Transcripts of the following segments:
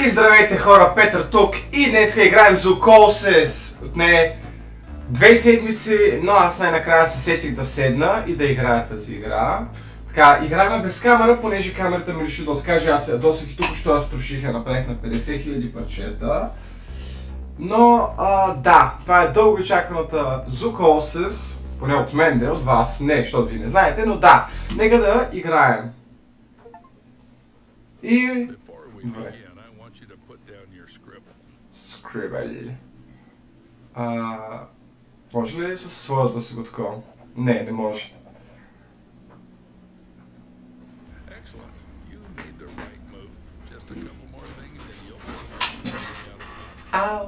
И здравейте хора, Петър тук и днес играем Zoocosis. Отне 2 седмици, но аз най-накрая се сетих да седна и да играя тази игра. Така, играем без камера, понеже камерата ми реши да откаже, аз я досех и тук, що аз троших, я направих на 50 000 парчета. Но, да, това е дълго очакваната Zoocosis, поне от мен, от вас не, защото ви не знаете, но да, нека да играем. И... Добре. Скрибъл. Може ли със своята си го такова? Не, не може. Ау!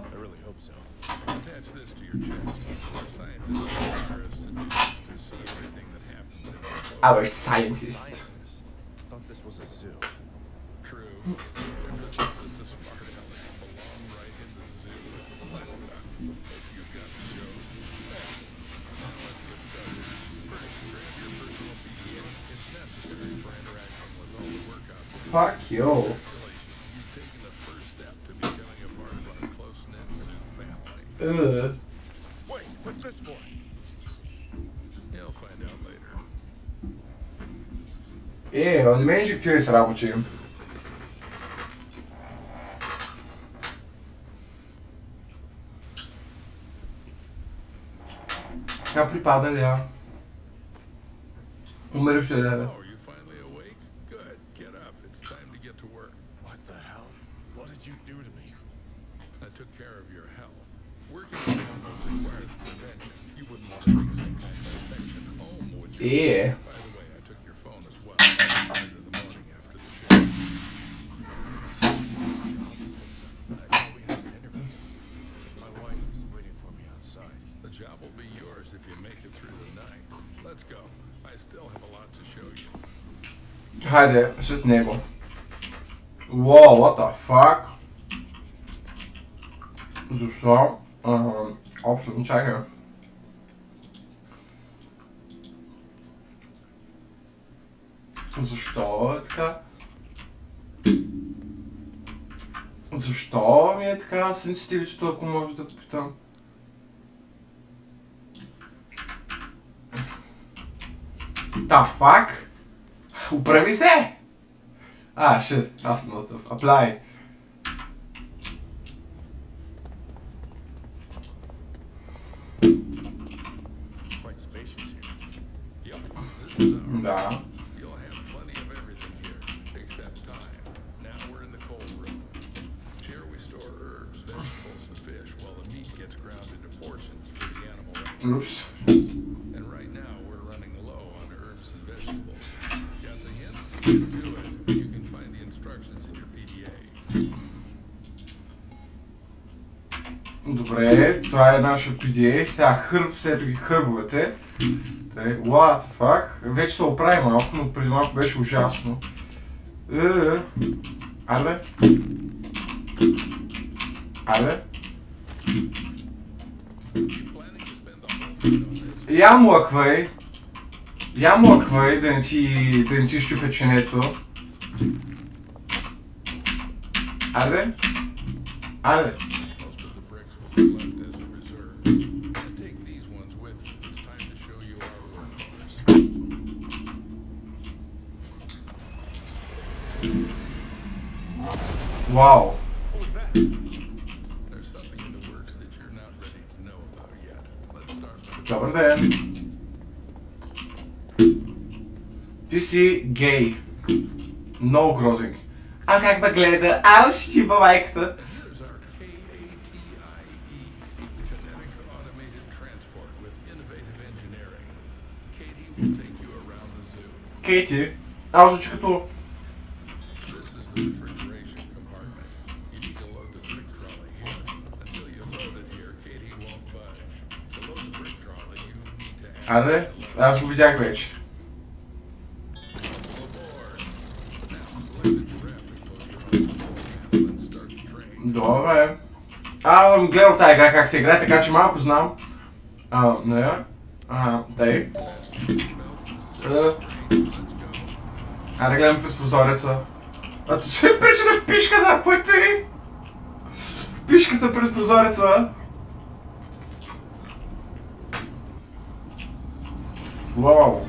Our scientist. Fuck you. Wait, what's this for? You'll find out later. Не ме инжектири с работи. Я припада ли я? Умериш ли я? Yeah. By the way, I took your phone as well. In the morning after the show. I thought we had an interview. My wife is waiting for me outside. The job will be yours if you make it through the night. Let's go. I still have a lot to show you. Хайде, след него. Wow, what the fuck? Защо? Абсолютно чакай. Защо е така? Защо ми е така сенситивичето, ако може да попитам? Та фак? Оправи се! Shit, аз съм настъв. Apply. Да. Oops. And right now we're running low on herbs and vegetables. Got the hint? Get to it. You can find the instructions in your PDA. Добре, това е нашия PDA. Сега хърб, след ги хърбовете. What the fuck? Вече се оправи малко, но преди малко беше ужасно. Айде. Айде. Я млъквай, да не ти щупя ченето. Айде. Айде. Вау. Добър ден. Ти си гей. Много грозен. А как ме гледа? Ау, щипа майката. Кейти? Аз звучи като... Аде, аз го видях вече. Добре. Съм гледал тази игра как се играе, така че малко знам. Не. Дай. Айде гледам през прозореца. А то се прича на пишката, кой ти? Пишката пред прозореца. Вау.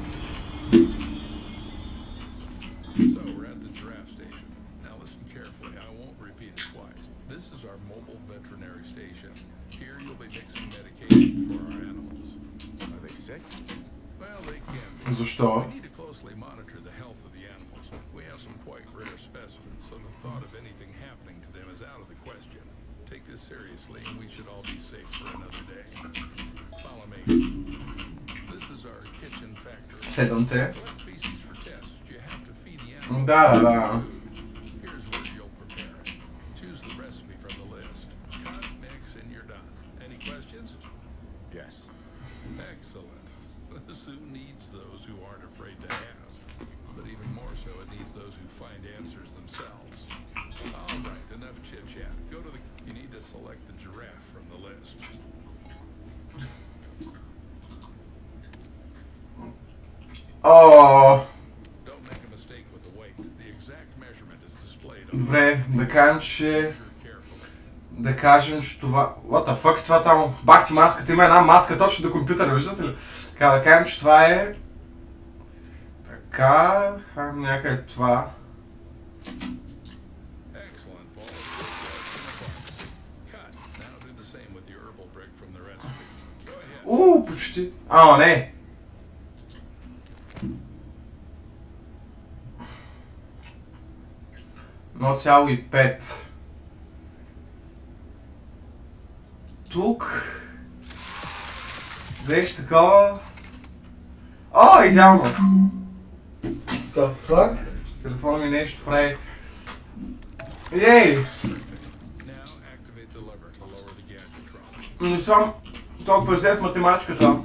So we're at the giraffe station. Now listen carefully. I won't repeat it twice. This is our mobile veterinary station. Here you'll be mixing medication for our animals. Are they sick? Well, they can be. Защо? We need to closely monitor the health of the animals. We have some quite rare specimens, so the thought of anything happening to them is out of the question. Take this seriously, and we should all be safe for another day. Follow me. This is our kitchen factory. Следвам те. Collect feces for tests. You have to feed the animals. Да. Here's where you'll prepare it. Choose the recipe from the list. Cut, mix, and you're done. Any questions? Yes. Excellent. The zoo needs those who aren't afraid to ask. But even more so, it needs those who find answers themselves. All right, enough chit-chat. Go to the... You need to select the giraffe from the list. О, Don't make a mistake with the weight. The exact measurement is displayed on добре, да кажем, че... Measure carefully. Да кажем, че това... What the fuck, това там... Бах ти маската, има една маска точно до компютъра, виждате ли? Така, да кажем, че това е... Така... някъде това... Excellent, Paul. Cut. Now do the same with the herbal brick from the recipe. Go ahead. Почти. А, не. Но цяло и 5. Тук. Беше такова. О, идеално. The fuck? Телефона ми нещо прави. Ей! Now activate the lever to lower the gadget trolley. Не съм толкова взет в математиката.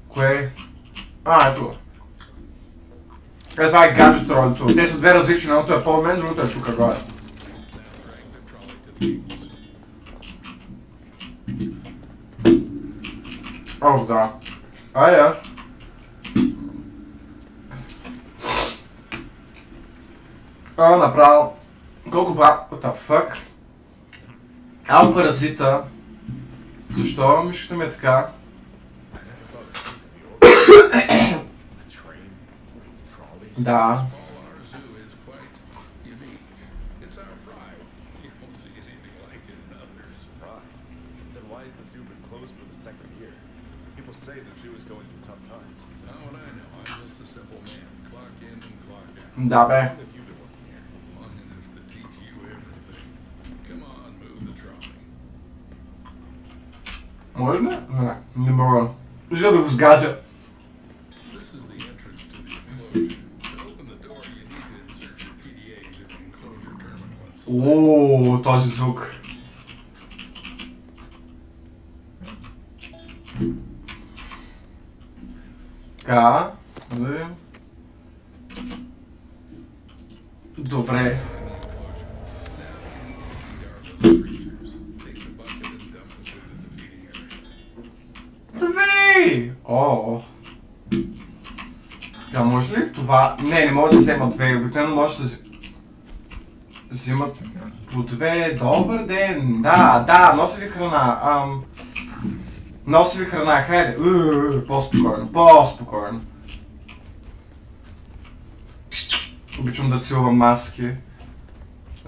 Кое? Ето. Това е гаджет тролито. Те са две различни. Едното е по-мен, другото е тук горе. Now drag the trolley to the gates. О, да. Я. Направо. Колко ба... What the fuck? Паразита. Защо мишката ми е така? Да. All our zoo is quite unique. It's our pride. You won't see anything like it in others. Right. Then why is the zoo been closed for the second year? People say the zoo is going through tough times. Now what I know, I'm just a simple man. Clock in and clock out. Да, бе. How long have you been working here? Long enough to teach you everything. Come on, move the trolley. Може ли? Не мога. Ще да го сгазя. This is the entrance to the enclosure. To open the door, you need to insert your PDA into the enclosure terminal and select Този звук. Така. Да видим. Добре. the enclosure. Now you need to feed our little creatures. Take the bucket and dump the food in the feeding area. Здравей! Така, може ли това... Не мога да взема две. Обикновено може да се взимат по две. Добър ден! Да, нося ви храна. Нося ви храна, хайде. По-спокойно. Обичам да целувам маски.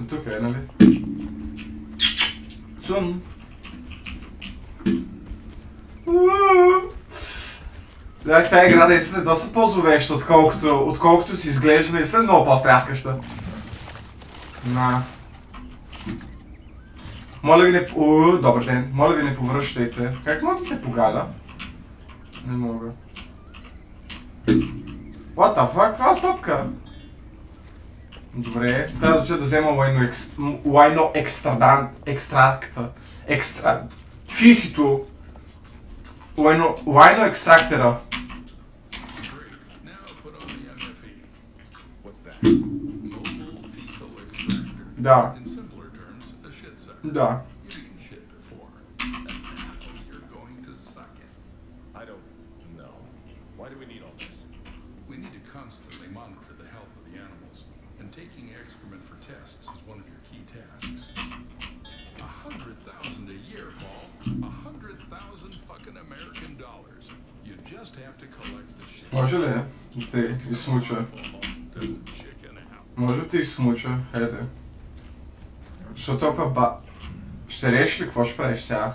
Тук е, нали? Цун! Да, тази игра наистина е доста по-зловеща, отколкото си изглежда, наистина е много по-стряскаща. Моля ви не... добър ден. Моля ви не повръщайте. Как мога да те погаля? Не мога. What the fuck? Топка! Добре, трябва да взема лайно екстракта. Фисито. Лайно екстрактера. Great. Now put on the MFE. What's that? Mobile fecal extractor. Да. In simpler terms, a shit sucker. Да. You've eaten shit before. And now you're going to suck it. I don't know. Why do we need all this? We need to constantly monitor the health of the animals. collecting excrement for tests is one of your key tasks. 100,000 a year, Paul. 100,000 fucking American dollars. You just have to collect the shit. Може ли да те изсмуча? Don't chicken out. Може да те изсмуча? Ете. Що толкова Ще реши ли какво ще правиш сега?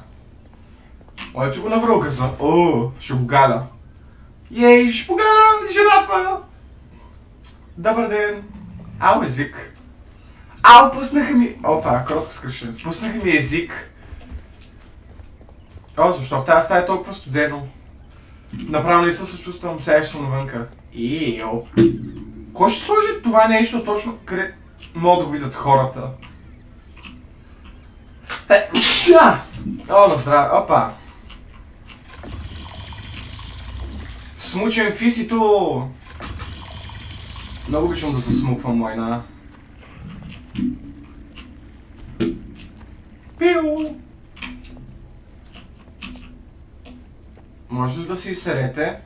Оля, че го наврал каза. О, ще го галя. Ей, ще погаля жирафа! Добър ден! Ау, език. Ау, пуснаха ми... Опа, кротко скръщане. Пуснаха ми език. О, защо в тази стая е толкова студено? Направо не се чувствам сящо навънка. Йо. Кой ще сложи това нещо точно къде могат да го видят хората? О, на здраве. Опа. Смучен фисито. Много обичам да засмуквам война. Пиу. Може ли да си изсерете?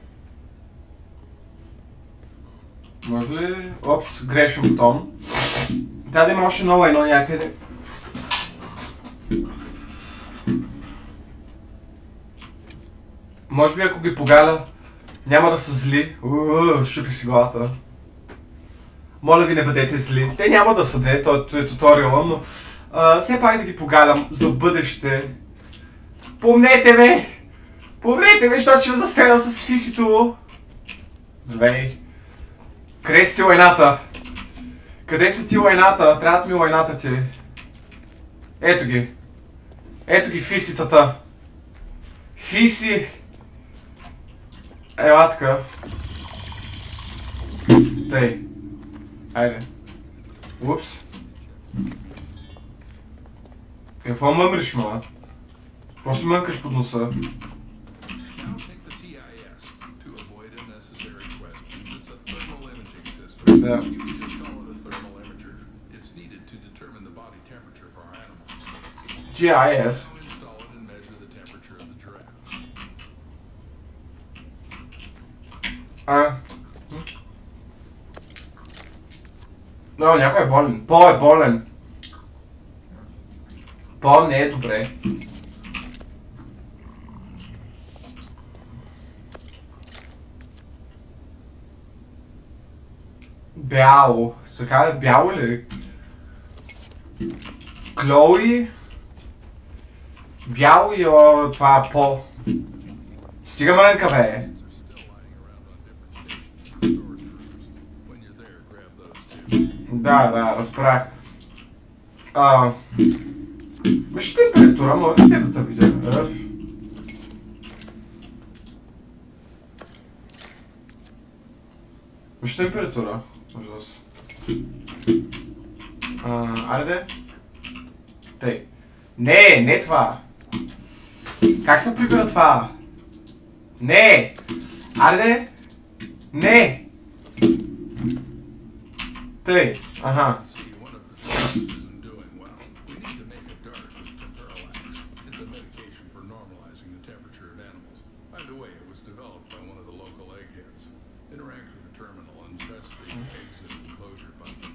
Може ли... Опс, грешен бутон. Да има още ново едно някъде. Може би ако ги погаля, няма да са зли. Щупих си главата. Моля ви, не бъдете зли. Те няма да са де, това е туториала, но все пак да ги погалям за в бъдеще. Помнете ме! Помнете ме, защото ще ме застрелям с фисито. Здравей. Къде си ти лайната? Къде са ти лайната? Трябват ми лайната ти. Ето ги. Ето ги фиситата. Фиси. Ела така. Тъй. Айде. Упс. Какво мъмриш, ма? Какво си мънкаш под носа? Now take the TIS to avoid unnecessary questions. It's a thermal imaging system. Да. You can just call it a thermal imager. It's needed to determine the body temperature of our animals. GIS. Now install it and measure the temperature of the giraffes. Но, някой е болен. Пол е болен. Пол не е добре. Бяло. Така е бяло ли? Клои. Бяло и това Пол. Стига мрънка, бе. Да, разбрах. Виж температура, може ли те да те видя? Виж температура. Ужас. Айде. Тъй. Не това. Как се прибира това? Не! Айде. Не! Тъй. Аха. See, one of the doctors isn't doing well. We need to make a dart with Temperalax. It's a medication for normalizing the temperature of animals. By the way, it was developed by one of the local eggheads. Interact with the terminal and press the exit enclosure button.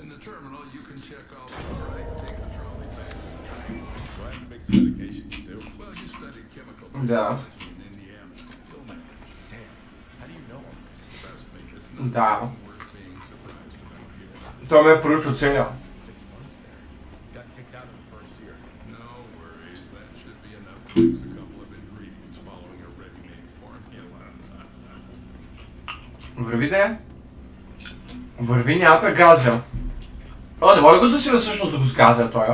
In the terminal, you can check all right. Take the trolley back to the train. Do I have to make some medications too? Well, you studied chemical Да. technology in Indiana. You'll manage. Damn. How do you know all this? Trust me, it's Да. not worth being surprised about here. Той ме е проучил целия. 6 months there. Got kicked out in the first year. No worries. That should be enough to mix a couple of ingredients following a ready-made formula. Върви де. Върви, няма да газя. О, не мога да го засиля всъщност да го сгазя той.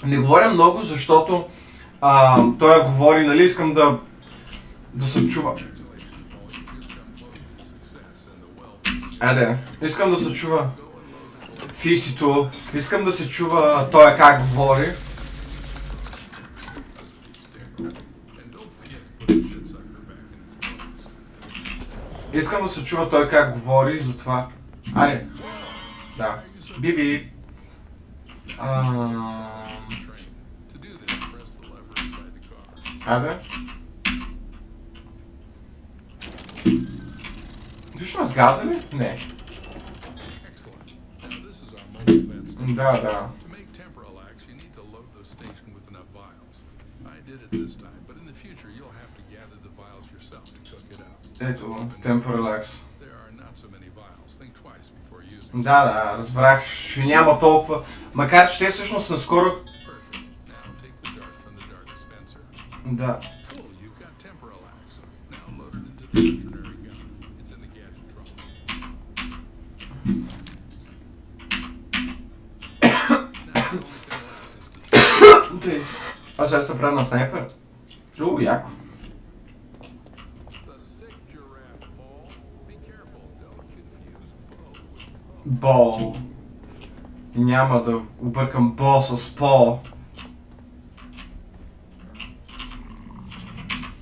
Не говоря много, защото той говори, нали, искам да се чува. Айде, искам да се чува фисито, искам да се чува той как говори. Искам да се чува той как говори, затова... Айде. Да. Биби. Train. To do this, press the lever inside the car. Айде. Всъщност газа ли? Не. Excellent. Now this is our mobile vent station. Да. To make Temporalax, you need to load the station with enough vials. I did it this time, but in the future you'll have to gather the vials yourself to cook it up. Ето, Temporalax. There are not so many vials. Think twice before using. Да, разбрах, че няма толкова. Макар че те всъщност наскоро... Perfect. Now take the dart from the dart dispenser. Да. Cool, you've got Temporalax. Now load it into the veterinary gun. It's in the gadget trunk. Now the only thing left is to Тъй. Аз сега се правя на снайпер. Много яко. the sick giraffe, Paul. Be careful, don't confuse Bo with Bo. Бол. Няма да объркам Бо с По.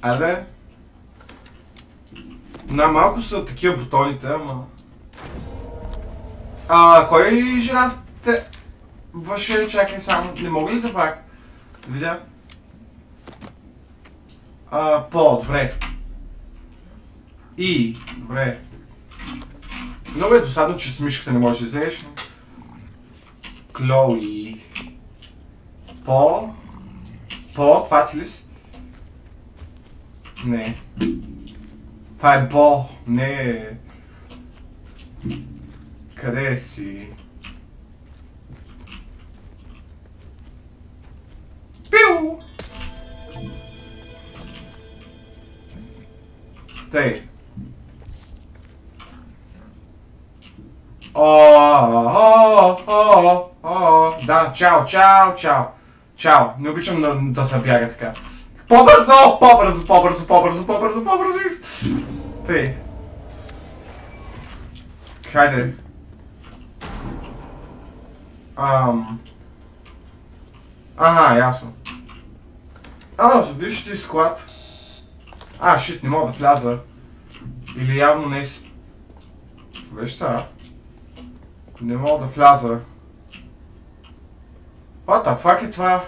Айде. Малко са такива бутоните, ама... Кой жираф Ваше, чакай само, не мога ли да пак? Да видя? По, добре. И, добре. Много е досадно, че с мишката не можеш да излезеш. Клоуи. По, това ти ли си? Не. Това е Бо, не. Къде си? Пиу! Тъй. Да, чао. Не обичам да се бяга така. По-бързо! Тъй. Хайде. Ясно. Виж ти склад. Шит, не мога да вляза. Или явно не си. Виж това. Не мога да вляза. What the fuck е това?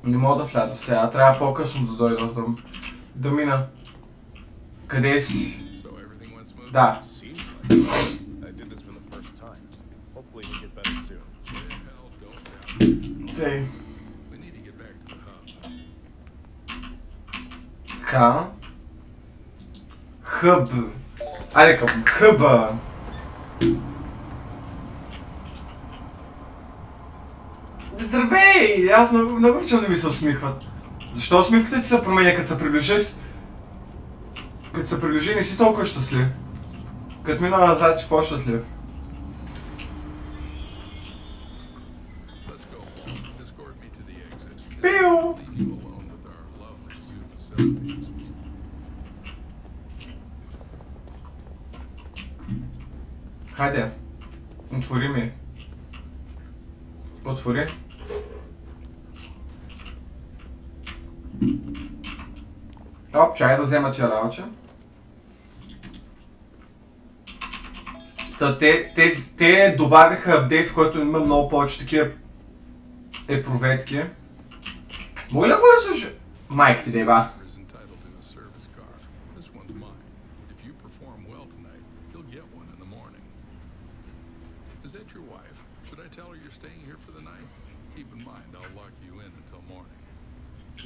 Не мога да вляза сега, трябва по-късно да дойда там. Да мина. Къде си? So everything went smooth? Да. Seems like it. I did this for the first time. Hopefully we get better soon. Hell, don't doubt it. Тъй. We need to get back to the hub. Така. Хъб. Айде към хъба. Здравей! Аз много обичам да ми се усмихват. Защо усмивката ти се променя, като се приближиш? Като се приближи, не си толкова щастлив. Като мина назад, си по-щастлив. Let's go. Escort me to the exit. Пиу! Leave you alone with our lovely zoo facilities. Хайде. Отвори ми. Отвори. Чай да взема тия работа. Те добавиха апдейт, в който има много повече такива проветки. Мога ли да говоря с майка ти, деба? Is entitled to a service car. This one's mine. If you perform well tonight, you'll get one in the morning. Is that your wife? Should I tell her you're staying here for the night? Keep in mind, I'll lock you in until morning.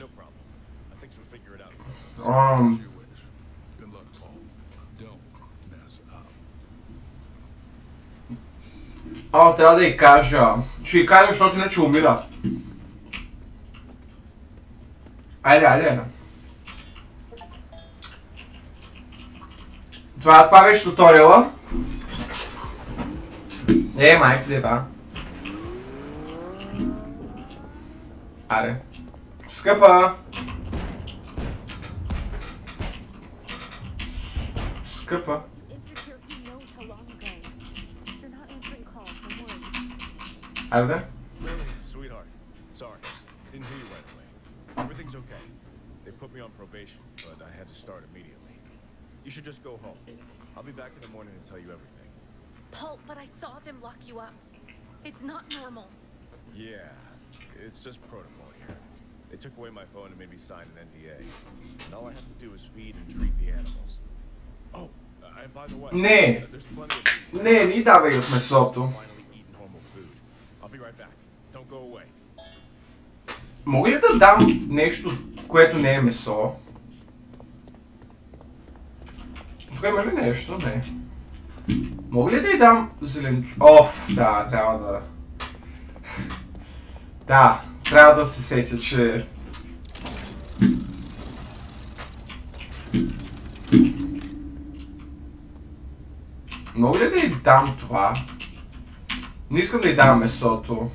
No problem. I think we'll figure it out. As you wish. Good luck, Paul. Don't mess up. Трябва да й кажа. Ще й кажа, защото иначе умира. Айде. Това беше туториала. Майка ти ба. Аре. Скъпа. Скъпа. Айде. Really? Sweetheart. Sorry. Didn't hear you right away. Everything's okay. They put me on probation, but I had to start immediately. You should just go home. I'll be back in the morning and tell you everything. Paul, but I saw them lock you up. It's not normal. Yeah, it's just protocol here. They took away my phone and made me sign an NDA. And all I have to do is feed and treat the animals. Oh, and by the way, Не, there's plenty of meat. не ни давай от месото. Finally eat normal food. I'll be right back. Don't go away. Мога ли да дам нещо, което не е месо? Тук има ли нещо? Не. Мога ли да й дам зеленчук? Оф, да, трябва да... Да, трябва да се сетя, че... Мога ли да й дам това? Не искам да й дам месото.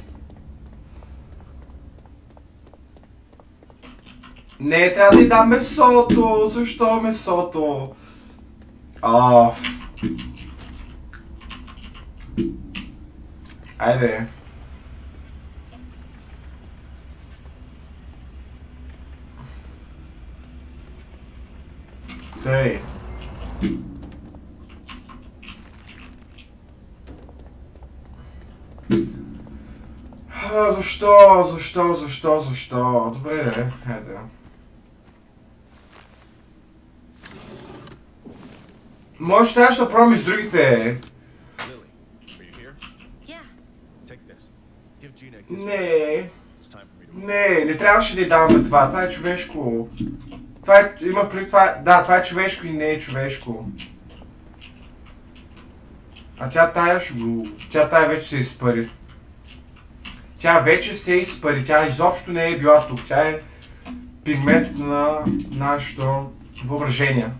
Не, трябва да й дам месото! Защо месото? Айде. Тъй. Защо? Добре, де, хайде. Може трябваше да пробвам и с другите. Lily, are you here? Yeah. Take this. Give Gina a kiss. Не, It's time for me to не трябваше да й даваме това. Това е човешко. Това е, има преди това, да, това е човешко и не е човешко. А тя тая вече се изпари. Тя изобщо не е била тук. Тя е пигмент на нашето въображение.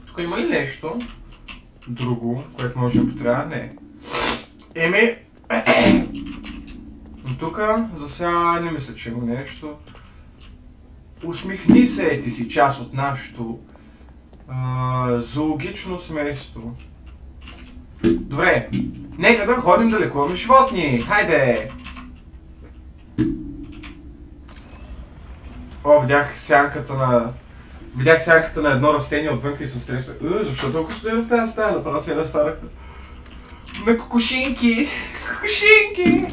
Тук има ли нещо друго, което може да потрябва? Не. Еми... Тук за сега не мисля, че има нещо. Усмихни се, ти си част от нашето зоологично семейство. Добре, нека да ходим да лекуваме животни. Хайде! О, видях сянката на едно растение отвънка и се стреса. Защо толкова стоя в тази стая? Направо цяла стара. На кокошинки! Кокошинки!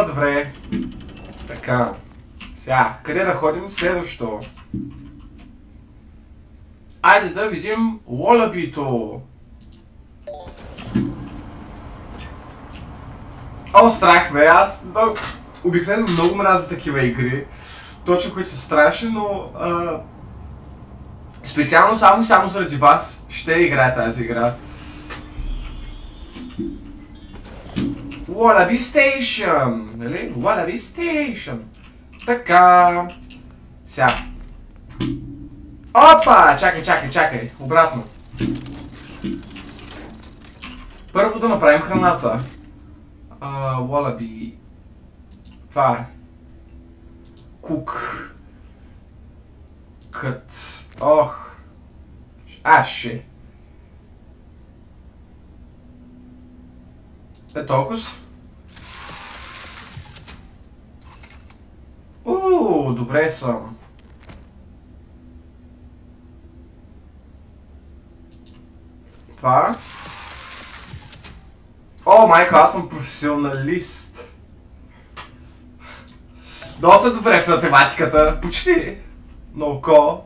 Добре. Така. Сега, къде да ходим следващо? Айде да видим Уолабито. Страх ме, аз обикновено много мразя такива игри. Точно които са страшни, но специално само заради вас ще играя тази игра. Wallaby Station, нали? Wallaby Station. Така. Сега. Опа! Чакай. Обратно. Първо да направим храната. Wallaby. Това е. Кук. Кът. Ох. Аше. Толкова. Добре съм. Това. Майко, аз съм професионалист. Доста добре в математиката. Почти. На око.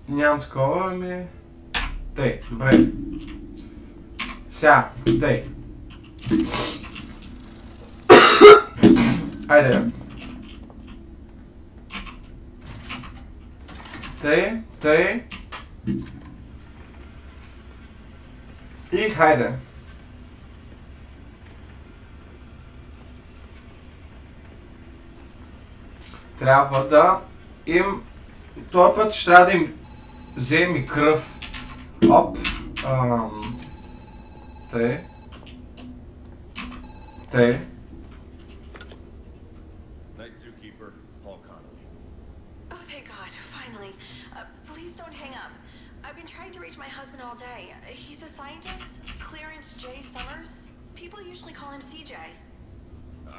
Нямам такова, ами... Тъй, добре. Сега, тъй. Айде. Тъй. И хайде. Трябва да им... Този път ще трябва да им вземем и кръв. Оп. Тъй. Night zookeeper, Paul Connolly. Oh, thank God, finally. Please don't hang up. I've been trying to reach my husband all day. He's a scientist, Clarence J. Summers. People usually call him CJ.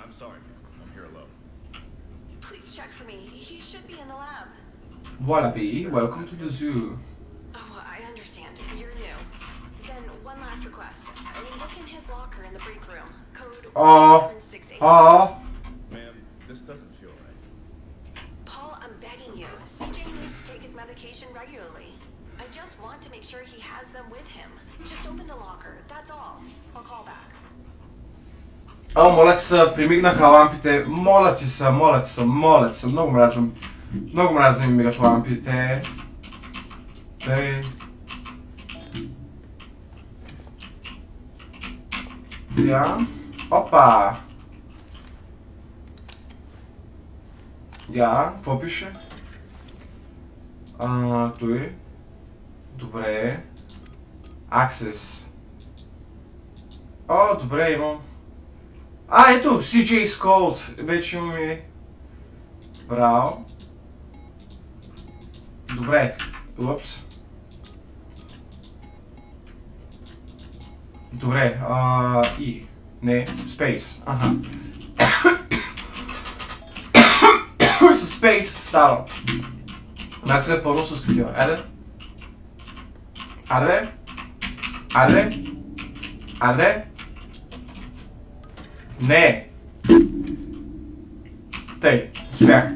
I'm sorry, man. I'm here alone. Please check for me. He should be in the lab. Wallaby, welcome to the zoo. Oh, I understand. You're new. Then one last request. Look in his locker in the break room. Code Oh, 768. oh, Ma'am, this doesn't feel right. Paul, I'm begging you. CJ needs to take his medication regularly. I just want to make sure he has them with him. Just open the locker. That's all. I'll call back. О, моля ти се, примигнаха лампите. Моля ти се, много мразим. Много мразим ми мигат лампите. Тъй. Я. Опа! Я, какво пише? Той. Добре. Access. О, добре, имам. Ето, CJ's Code. Вече имаме. Браво. Добре. Упс. Добре, и. Не, Space. Аха. С Space става. Някакъв е пълно с такива. Айде. Айде. Айде. Айде. Не! Тъй, успях.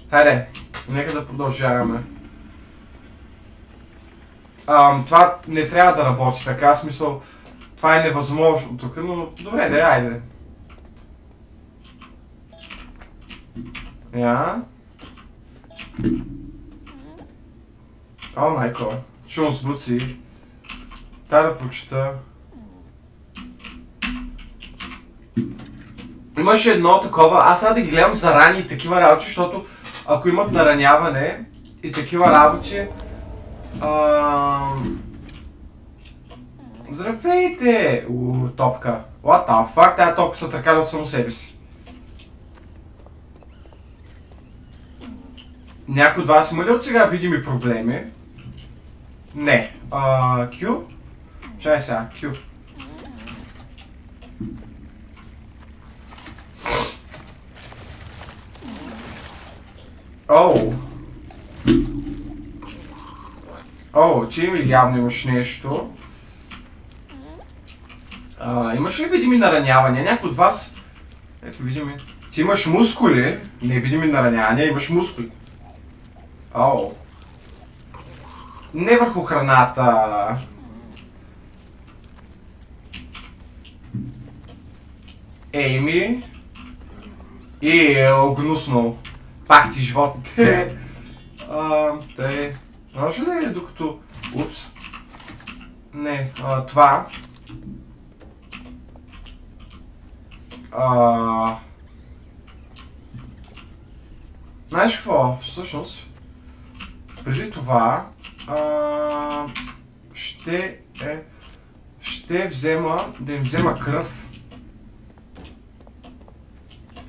Хайде, нека да продължаваме. Това не трябва да работи така, в смисъл, това е невъзможно тук, но добре, да, айде. Я. О, майко, чувам звуци. Трябва да прочита. Имаше едно такова, аз сега да ги гледам за рани и такива работи, защото ако имат нараняване и такива работи... Здравейте! Топка. What the fuck? Тая топка са търкали от само себе си. Някой от вас има ли от сега видими проблеми? Не. Q? Чай сега, Q. Ти явно имаш нещо. Имаш ли видими наранявания? Някой от вас? Ето видими. Ти имаш мускули. Не видими наранявания, имаш мускули. Не върху храната. Ейми. Гнусно. Пак ти животните. Тъй. Може ли докато... Упс. Не, това. Знаеш какво? Всъщност, преди това, ще да им взема кръв,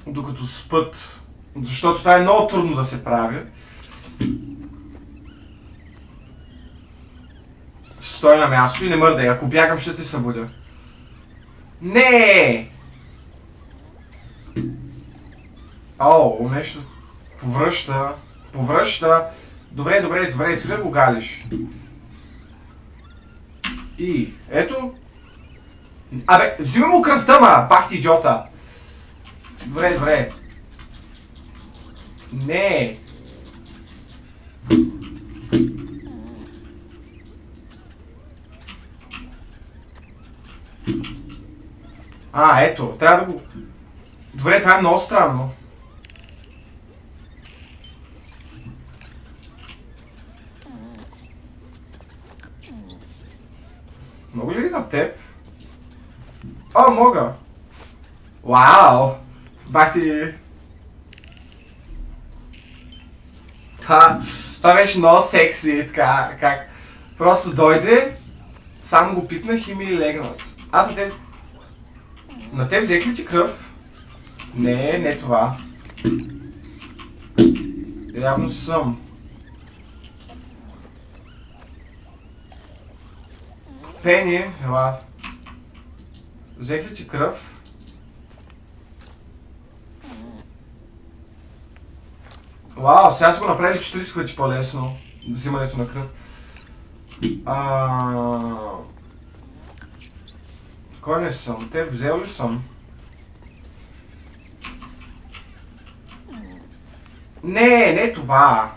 докато спът, защото това е много трудно да се прави. Стой на място и не мърдай, ако бягам ще те събудя. Не! Нещо. Повръща. Добре, искаш да го галиш. И, ето. Абе, взимай му кръвта, ма, пак ти идиота. Добре. Не. Ето, трябва да го... Добре, това е много странно. Мога ли на теб? Мога! Вау! Бах ти... Това беше много секси, така, как... Просто дойде, само го пипнах и ми легна. Аз на теб... На теб взех ли ти кръв? Не това. Явно съм. Пени, ела. Взех ли ти кръв? Вау, сега са го направили 40 пъти по-лесно. Взимането на кръв. Кой не съм? Те взел ли съм? Не това.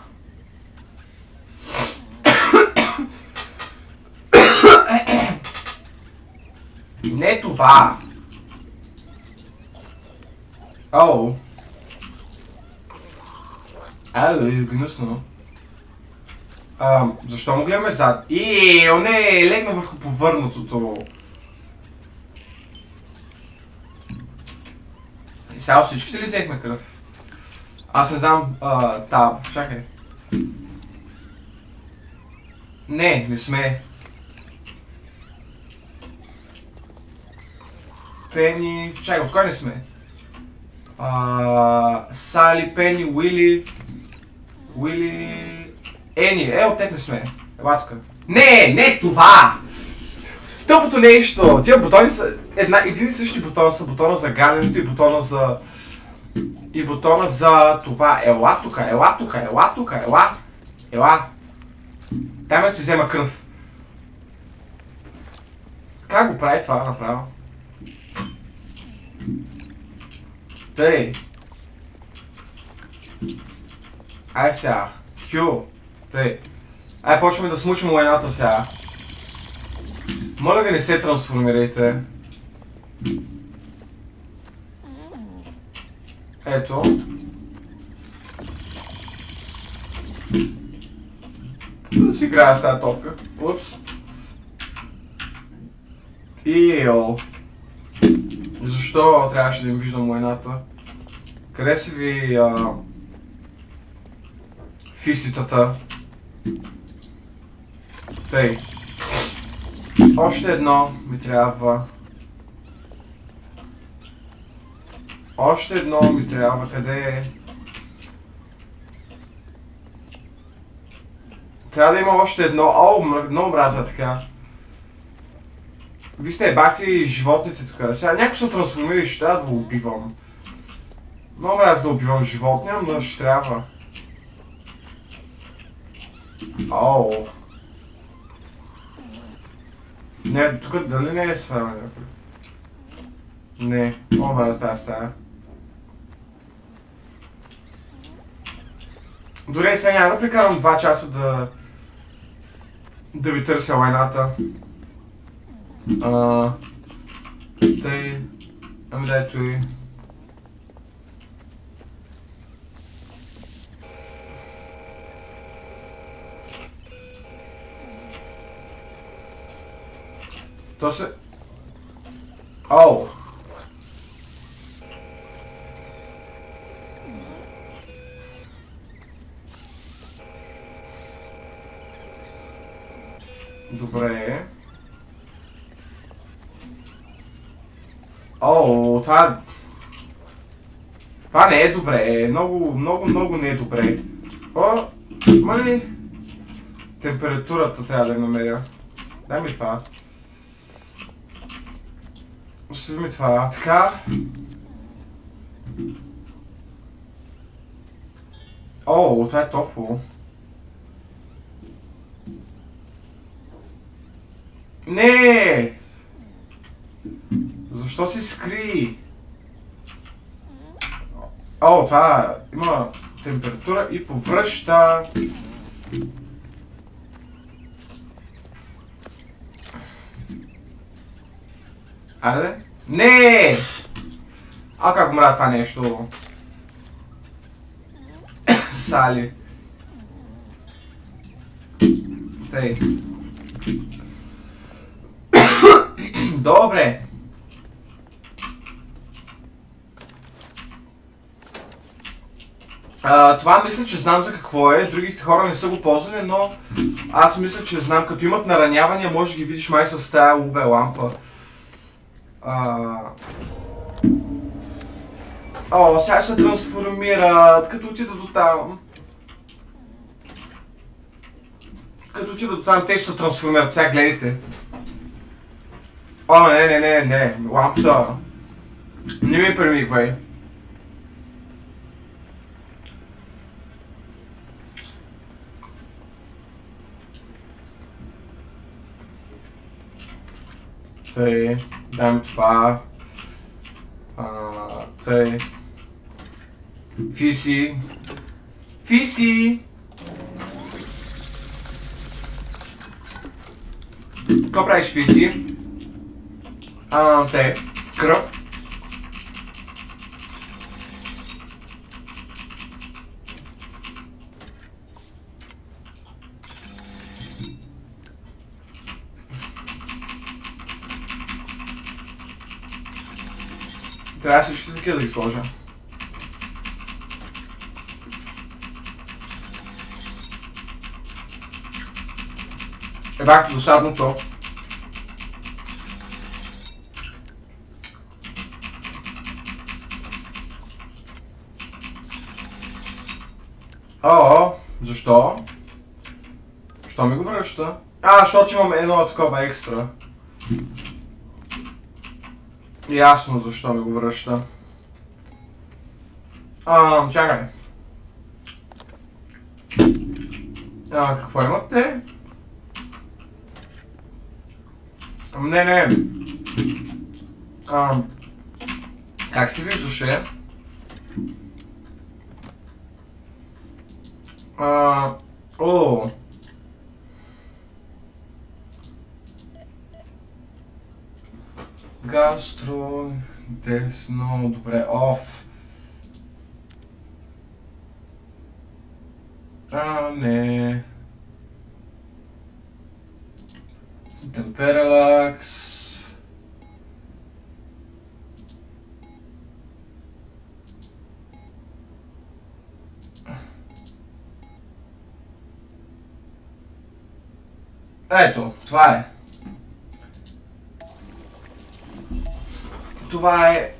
Не това. Ау. Гнусно. Защо му гледаме зад? Не, легна върху повърнатото. И сега всичките ли взехме кръв? Аз не знам, таб, чакай. Не сме. Пени, чакай, от кой не сме? Сали, Пени, Уили, Ени, от теб не сме. Ела тук. Не това! Тъпото нещо! Тия бутони са един и същи бутон са бутона за галенето и бутона за това. Ела тук, ела. Дай ме ти взема кръв. Как го прави това направо? Тъй. Ай сега. Хю. Тъй. Ай почваме да смучим войната сега. Моля ви не се трансформирайте. Ето. Да си играя с тази топка. Упс. Защо трябваше да им виждам войната? Къде си ви фиситата? Тъй. Още едно ми трябва. Къде е? Трябва да има още едно. Много мразя така. Вижте, бакти животните тук. Сега някой се трансформира и ще трябва да го убивам. Много мразя да убивам животни, но ще трябва. Не, тук дали не е сваря някой? Не, много мразя тази стая. Дори сега няма да прекарам 2 часа да ви търся войната. Тъй... Ами дай той. То се... Добре. Това не е добре. Много не е добре. Има ли... Температурата трябва да я намеря. Дай ми това. Остави ми това. Така. Това е топло. Не! Защо си скри? Това има температура и повръща. Айде? Не! Как умра това нещо? Сали. Тъй. Добре. Това мисля, че знам за какво е. Другите хора не са го ползвали, но аз мисля, че знам. Като имат наранявания, може да ги видиш май с тая UV лампа. Сега ще се трансформират, като отида до там. Те ще се трансформират, сега гледайте. Не, лампата. Не ми премигвай. Тъй, дай ми това. Тъй. Фиси. Фиси! Какво правиш, Фиси? Тъй. Кръв. Трябва всички такива да ги сложа. Бах досадното. Защо? Защо ми го връща? Защото имам едно такова екстра. Ясно защо ми го връща. Чакай. Какво имат те? Не. Как се виждаше? Гастро, десно, добре, оф. Не. Темпералакс. Ето, това е. Това е...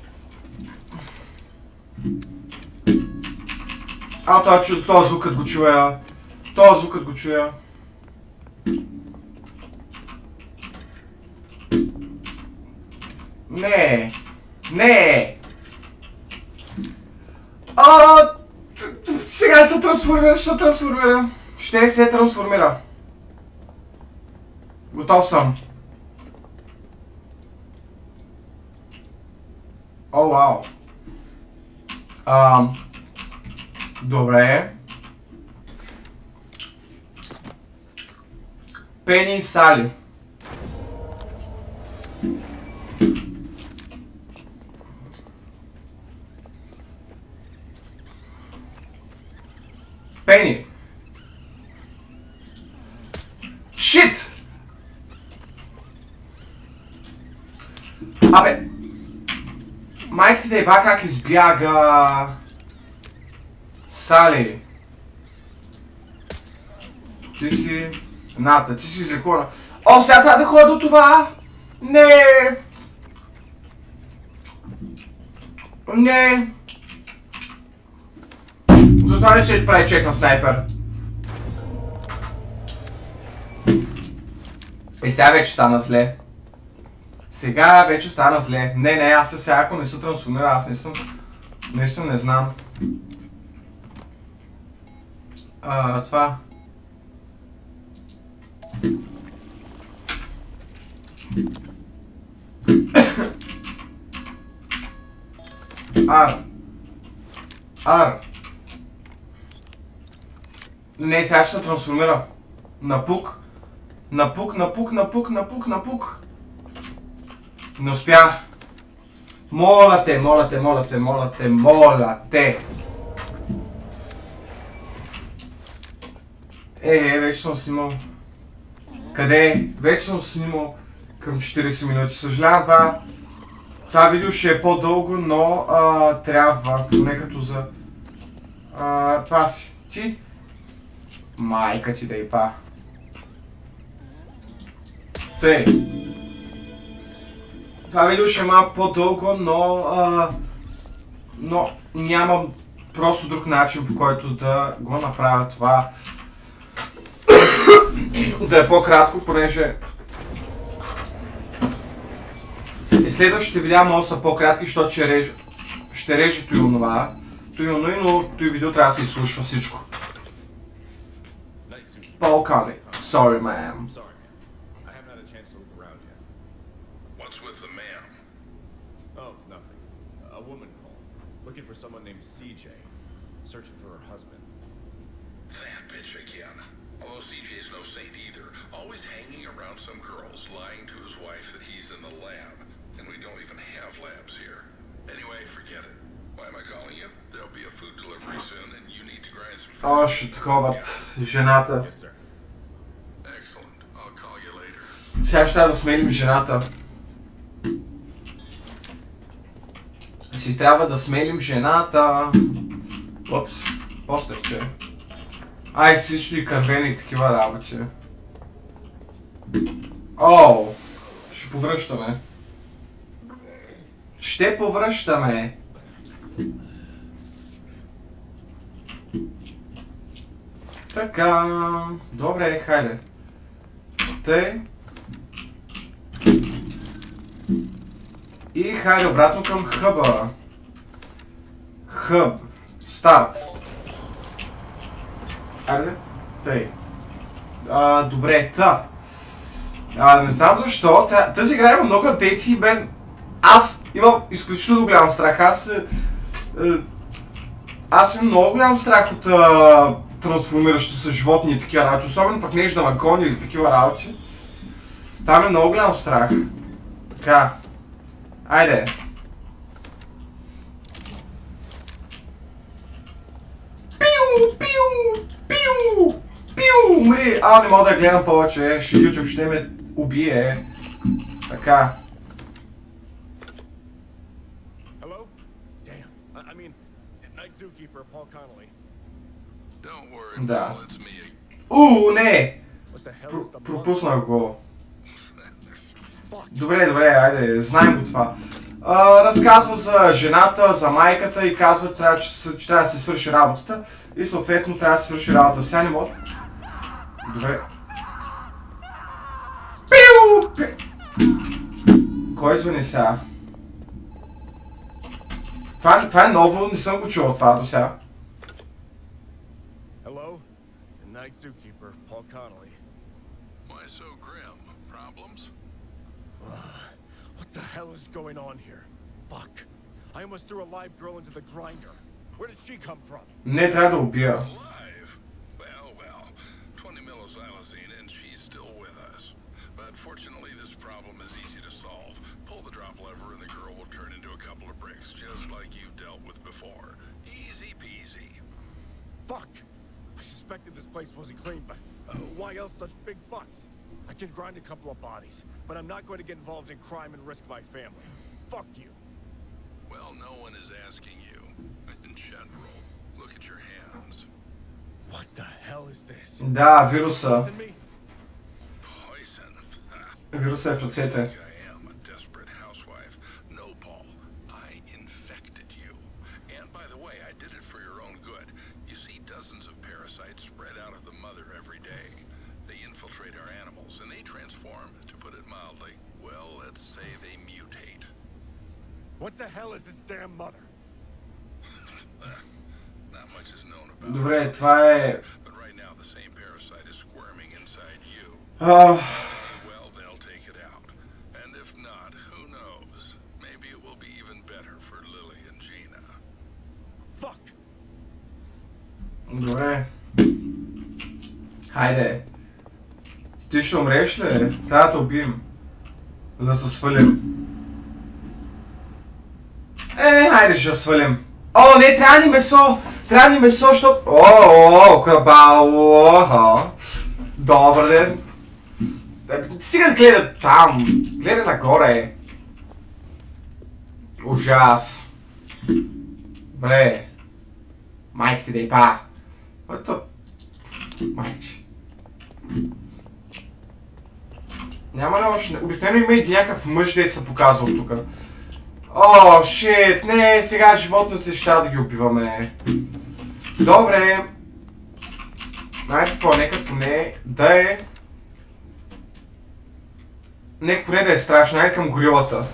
този звукът го чуя. Този звукът го чуя. Не. Сега се трансформира, Ще се трансформира. Готов съм. Вау. Добре. Пени и Сали. Пени. Шит! Майк ти да еба как избяга... Сали. Ти си... Ната, ти си излекувана. Сега трябва да ходя до това! Не! Затова не се прави чек на снайпер. Сега вече стана зле. Не, аз сега ако не се трансформира, аз наистина не знам. Това. Не, сега ще се трансформира. Напук. Не успях. Моля те. Вече съм снимал. Къде? Вече съм снимал към 40 минути. Съжалявам, това видео ще е по-дълго, но трябва, поне като за това си. Ти? Майка ти да и па. Тъй. Това видео ще е малко по-дълго, но нямам просто друг начин, по който да го направя това. Да е по-кратко, понеже следващите видеа могат да са по-кратки, защото ще реже той онова. Но той видео трябва да се изслушва всичко. Paul Conley. Sorry, ma'am. Sorry. I haven't had a chance to look around yet. What's with the ma'am? Oh, nothing. A woman called. Looking for someone named CJ. Searching for her husband. That bitch again. Although CJ's no saint either. Always hanging around some girls, lying to his wife that he's in the lab. And we don't even have labs here. Anyway, forget it. Why am I calling you? There'll be a food delivery soon and you need to grind some food. О, ще таковат жената. Yes, sir. Excellent. I'll call you later. Сега ще трябва да сменим жената. Си трябва да сменим жената. Опс, постерче. Ай, всички и кървени и такива работи. Оу, ще повръщаме. Ще повръщаме. Така, добре, хайде. Тъй. И хайде обратно към хъба. Хъб. Старт. Айде. Тъй. Добре, та. Не знам защо. Тази игра има много апдейти и мен... Аз имам изключително голям страх. Аз имам много голям страх от трансформиращо се животни и такива работи. Особено пък нещо да ме гони или такива работи. Там е много голям страх. Така. Айде. Пиу, пиу, пиу, пиу, умри. Не мога да гледам повече. YouTube ще ме убие. Така. Hello? Damn. I mean, Night Zookeeper, Paul Connolly. Don't worry, Да. Paul, it's me. Не! What the hell is the Пропуснах го. Добре, айде, знаем го това. Разказва за жената, за майката и казва, че трябва да се свърши работата. И съответно трябва да се свърши работата. Сега не мога. Добре. Пиу! Кой звъни сега? Това е ново, не съм го чувал това до сега. Hello? Night Zookeeper, Paul Connolly. Why so grim? Problems? What the hell is going on here? Fuck. I almost threw a live girl into the grinder. Where did she come from? Не, трябва да убия. Alive? Well. 20 millixylazine and she's still with us. But fortunately, this problem is easy to solve. Pull the drop lever and the girl will turn into a couple of bricks, just like you've dealt with before. Easy peasy. Fuck! I suspected this place wasn't clean, but why else such big bucks? I can grind a couple of bodies, but I'm not going to get involved in crime and risk my family. Fuck you. Well, no one is asking you. In general, look at your hands. What the hell is this? Да, вируса. Poison me? Poison. Вируса е в ръцете. I am a desperate housewife. No, Paul, I infected you. And by the way, I did it for your own good. You see dozens of parasites spread out of the mother every day. They infiltrate our animals, and they transform, to put it mildly. Well, let's say they mutate. What the hell is this damn mother? Not much is known about Добре, it. това е... But right now, the same parasite is squirming inside you. Well, they'll take it out. And if not, who knows? Maybe it will be even better for Lily and Gina. Fuck! Добре. Хайде. Ти ще умреш ли? Трябва да те убием. Да се свалим. Хайде ще свалим. Не, трябва ни месо! Трябва ни месо, защото... Кабало! Добър ден. Сега да гледа там. Гледа нагоре. Ужас. Бре. Майк ти да и па. Ето. Майче. Няма ли още... Обикновено има и някакъв мъж, дето се показвал тук. Шит, не, сега животните ще трябва да ги убиваме. Добре. Знаете какво, нека поне да е... Нека поне да е страшно, айде към горилата.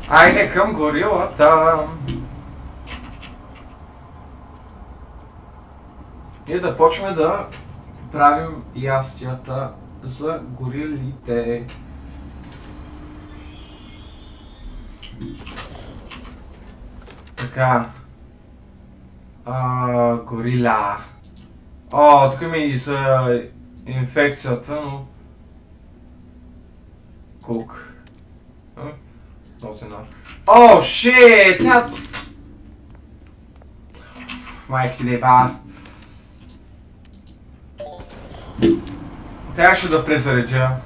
Айде към горилата. И да почваме да правим ястията за горилите. Така. Горила. О, тук има и за инфекцията, но... Кук. Много се едно. О, шит! Сега... Майки деба. Трябваше да презаредя.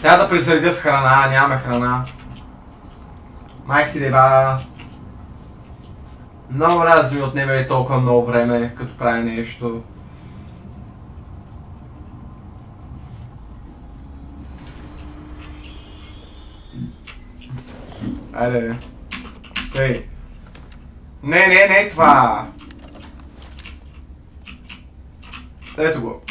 Трябва да презаредя с храна, нямаме храна. Майки деба. Много раз ми отнеме толкова много време, като прави нещо. Айде. Тъй. Не това. Ето го.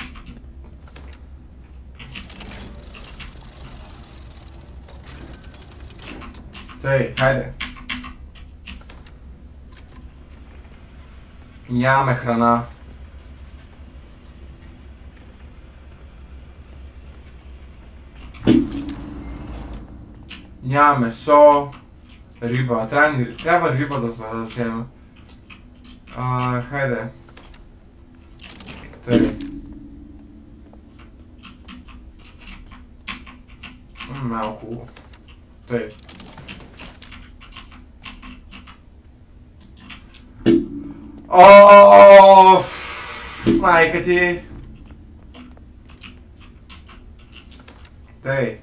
Тъй, хайде. Нямаме храна. Нямаме месо. Риба. Трябва риба да взема. Хайде. Тъй. Малко. Тъй. О, майка ти. Тъй.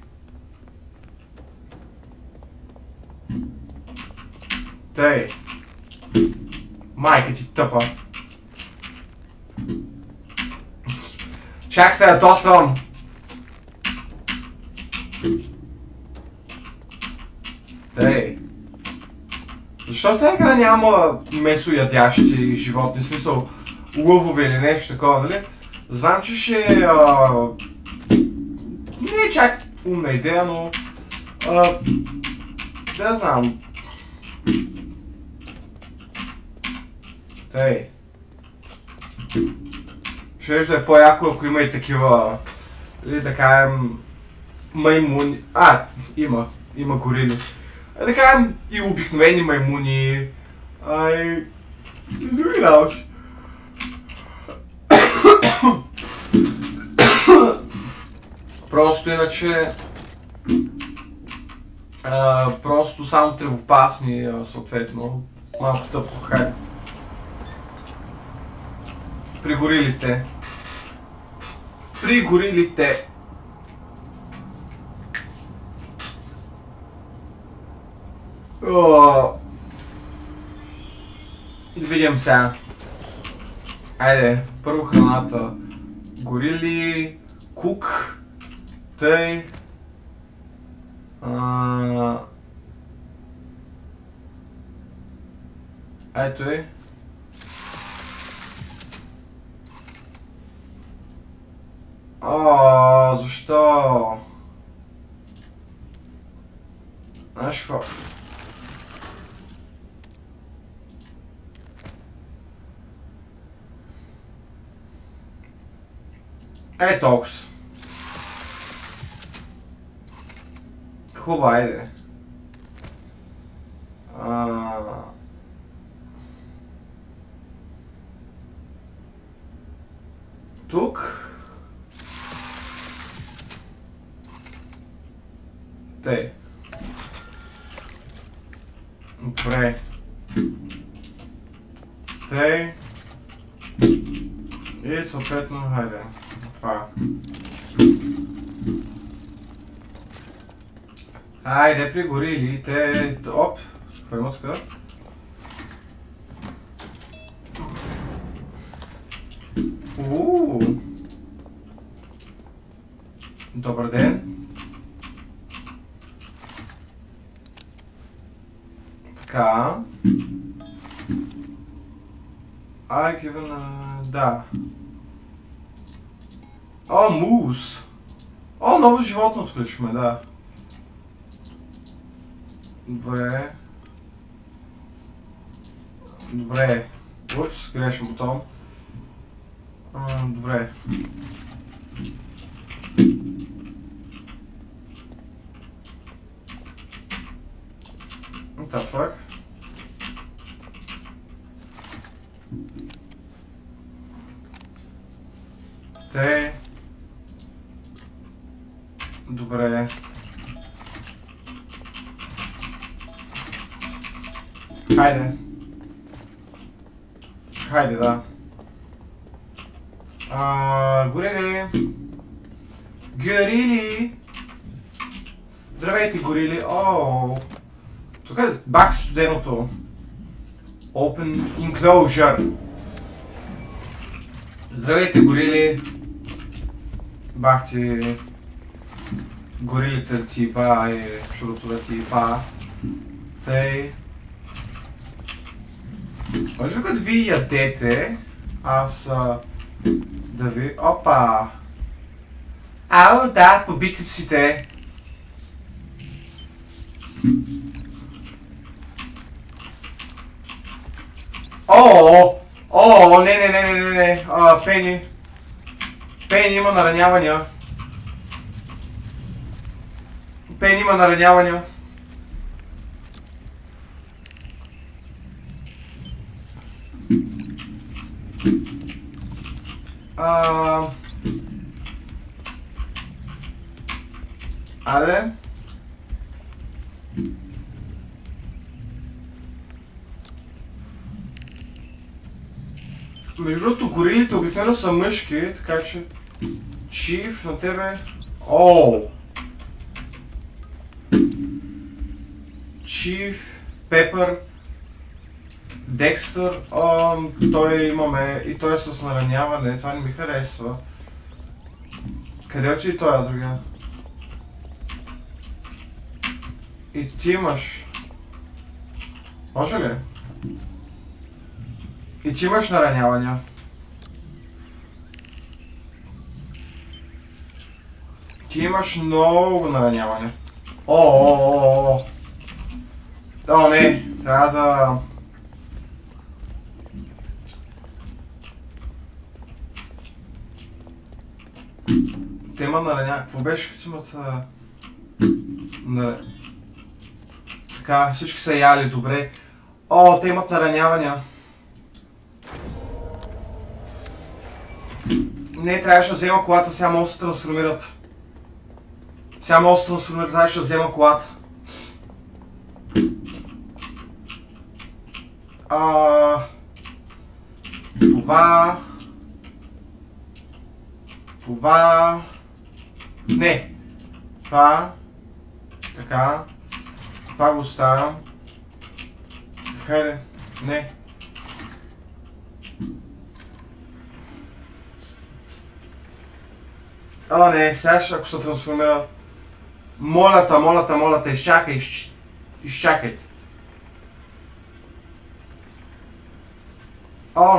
Тъй. Майка ти тъпа. Чак се ядосвам. Тъй. Защо в тази игра няма месоядящи животни, в смисъл лъвове или нещо такова, нали? Знам, че ще не е чак умна идея, но... да знам. Тъй. Ще да е по-яко, ако има и такива... или да кажем... маймуни... има горили. Да кажем и обикновени маймуни, и други работи. Просто иначе... просто само тревопасни, съответно. Малко тъпо, хайде. Пригорилите. Пригорилите. Да видим сега. Айде, първо храната. Горили, кук, тъй. Ето е. Защо? Знаеш какво? Ето толкова. Хубаво, айде. Тук. Тъй. Добре. Тъй. И съответно, хайде. Това. Хайде, пригорили те. Оп. Какво има тук? Добър ден. Така. Да. О, мус. О, ново животно отключихме, да. Добре. Добре. Упс, грешен бутон. Добре. Тъй. Добре. Хайде. Хайде, да. Горили. Горили. Здравейте, горили. О, тук е бак студеното. Open enclosure. Здравейте, горили. Бах ти горилите да ти ба и шурото да ти ба. Тъй. Може ли като ви ядете, аз да ви... Опа! Ау, да, по бицепсите. О, не. Пени. Пени има наранявания. Пени има наранявания. Аре. Между другото, горилите обикновено са мъжки, така че... Чиф, на тебе... Оу! Чиф, Пепър, Декстър, той имаме и той е с нараняване, това не ми харесва. Къде отиде той, другия? И ти имаш... Може ли? И ти имаш наранявания. Ти имаш много наранявания. О, не, трябва да... Те има наранявания. Какво беше, като имат... Така, всички са яли добре. О, те имат наранявания. Не, трябваше да взема колата, сега могат да се трансформират. Трябваше да взема колата. Това... Не. Това... Така. Това го оставям. Хайде. Не. Не, сега ще, ако се трансформира... Моля те, изчакайте.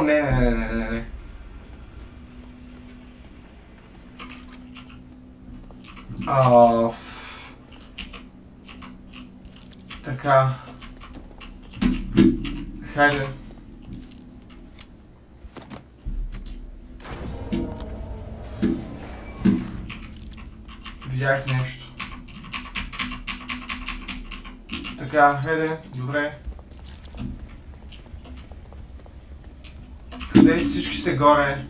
Не. Така. Хайде. Видях нещо. Така, хайде, добре. Къде всички сте горе?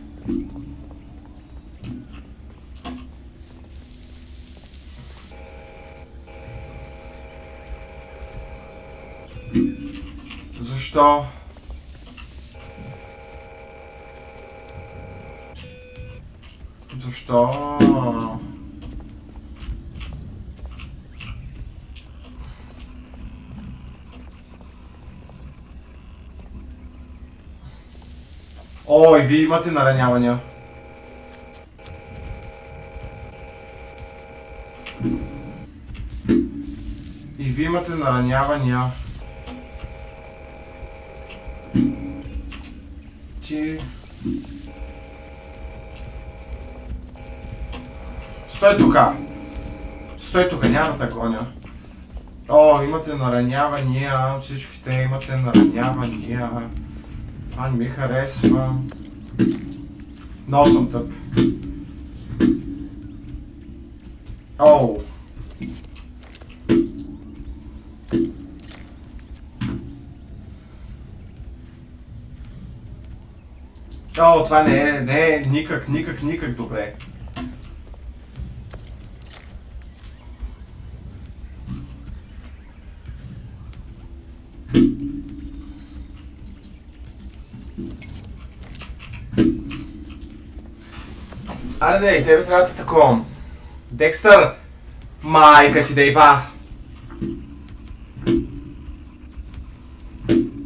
Защо? О, и вие имате наранявания. Ти... Стой тука, няма да те гоня. О, имате наранявания, всичките имате наранявания. Това не ми харесва. Много съм тъп. Оу. О, това не е никак добре. Аре, не, тебе трябва да таковам. Декстър! Майка ти да иба!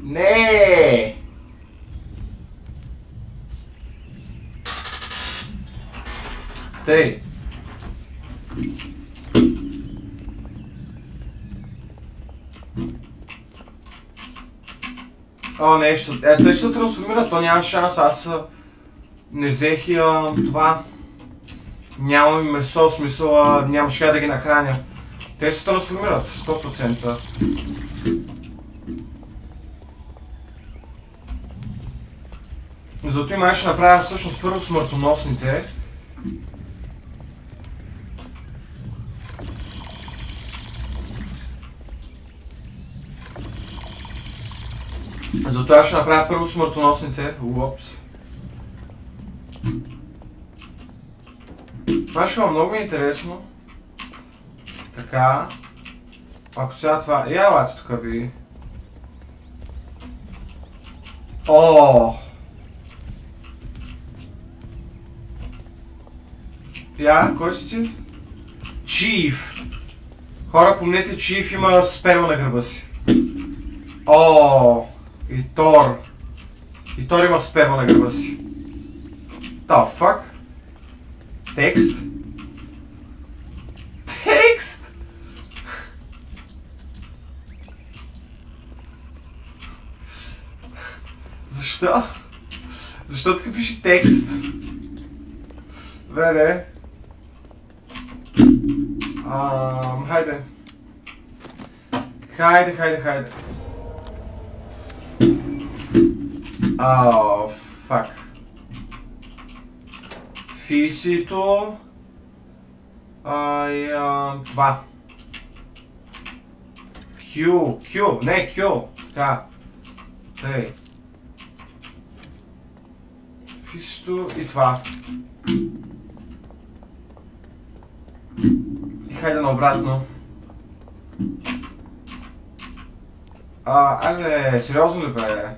Не! Тъй. О, не, той ще се трансформира, то няма шанс, аз не взех и това. Нямам месо, смисъл, нямаше как да ги нахраня. Те се трансформират, 100%. Зато и май ще направя всъщност първо смъртоносните. Зато аз ще направя първо смъртоносните. Уопс. Това ще бъде много интересно. Така. Ако сега това... Елате тук ви. О! Кой си ти? Чиф. Хора, помнете, Чиф има сперма на гърба си. О! И Тор. И Тор има сперма на гърба си. The fuck? Текст? Текст? Защо? Защо тук пише текст? Добре. Хайде. Хайде. Фак. Фисито. Това. Q. Не, Q. Така. Тъй. Фисито и това. И хайде наобратно. Айде, сериозно ли бе?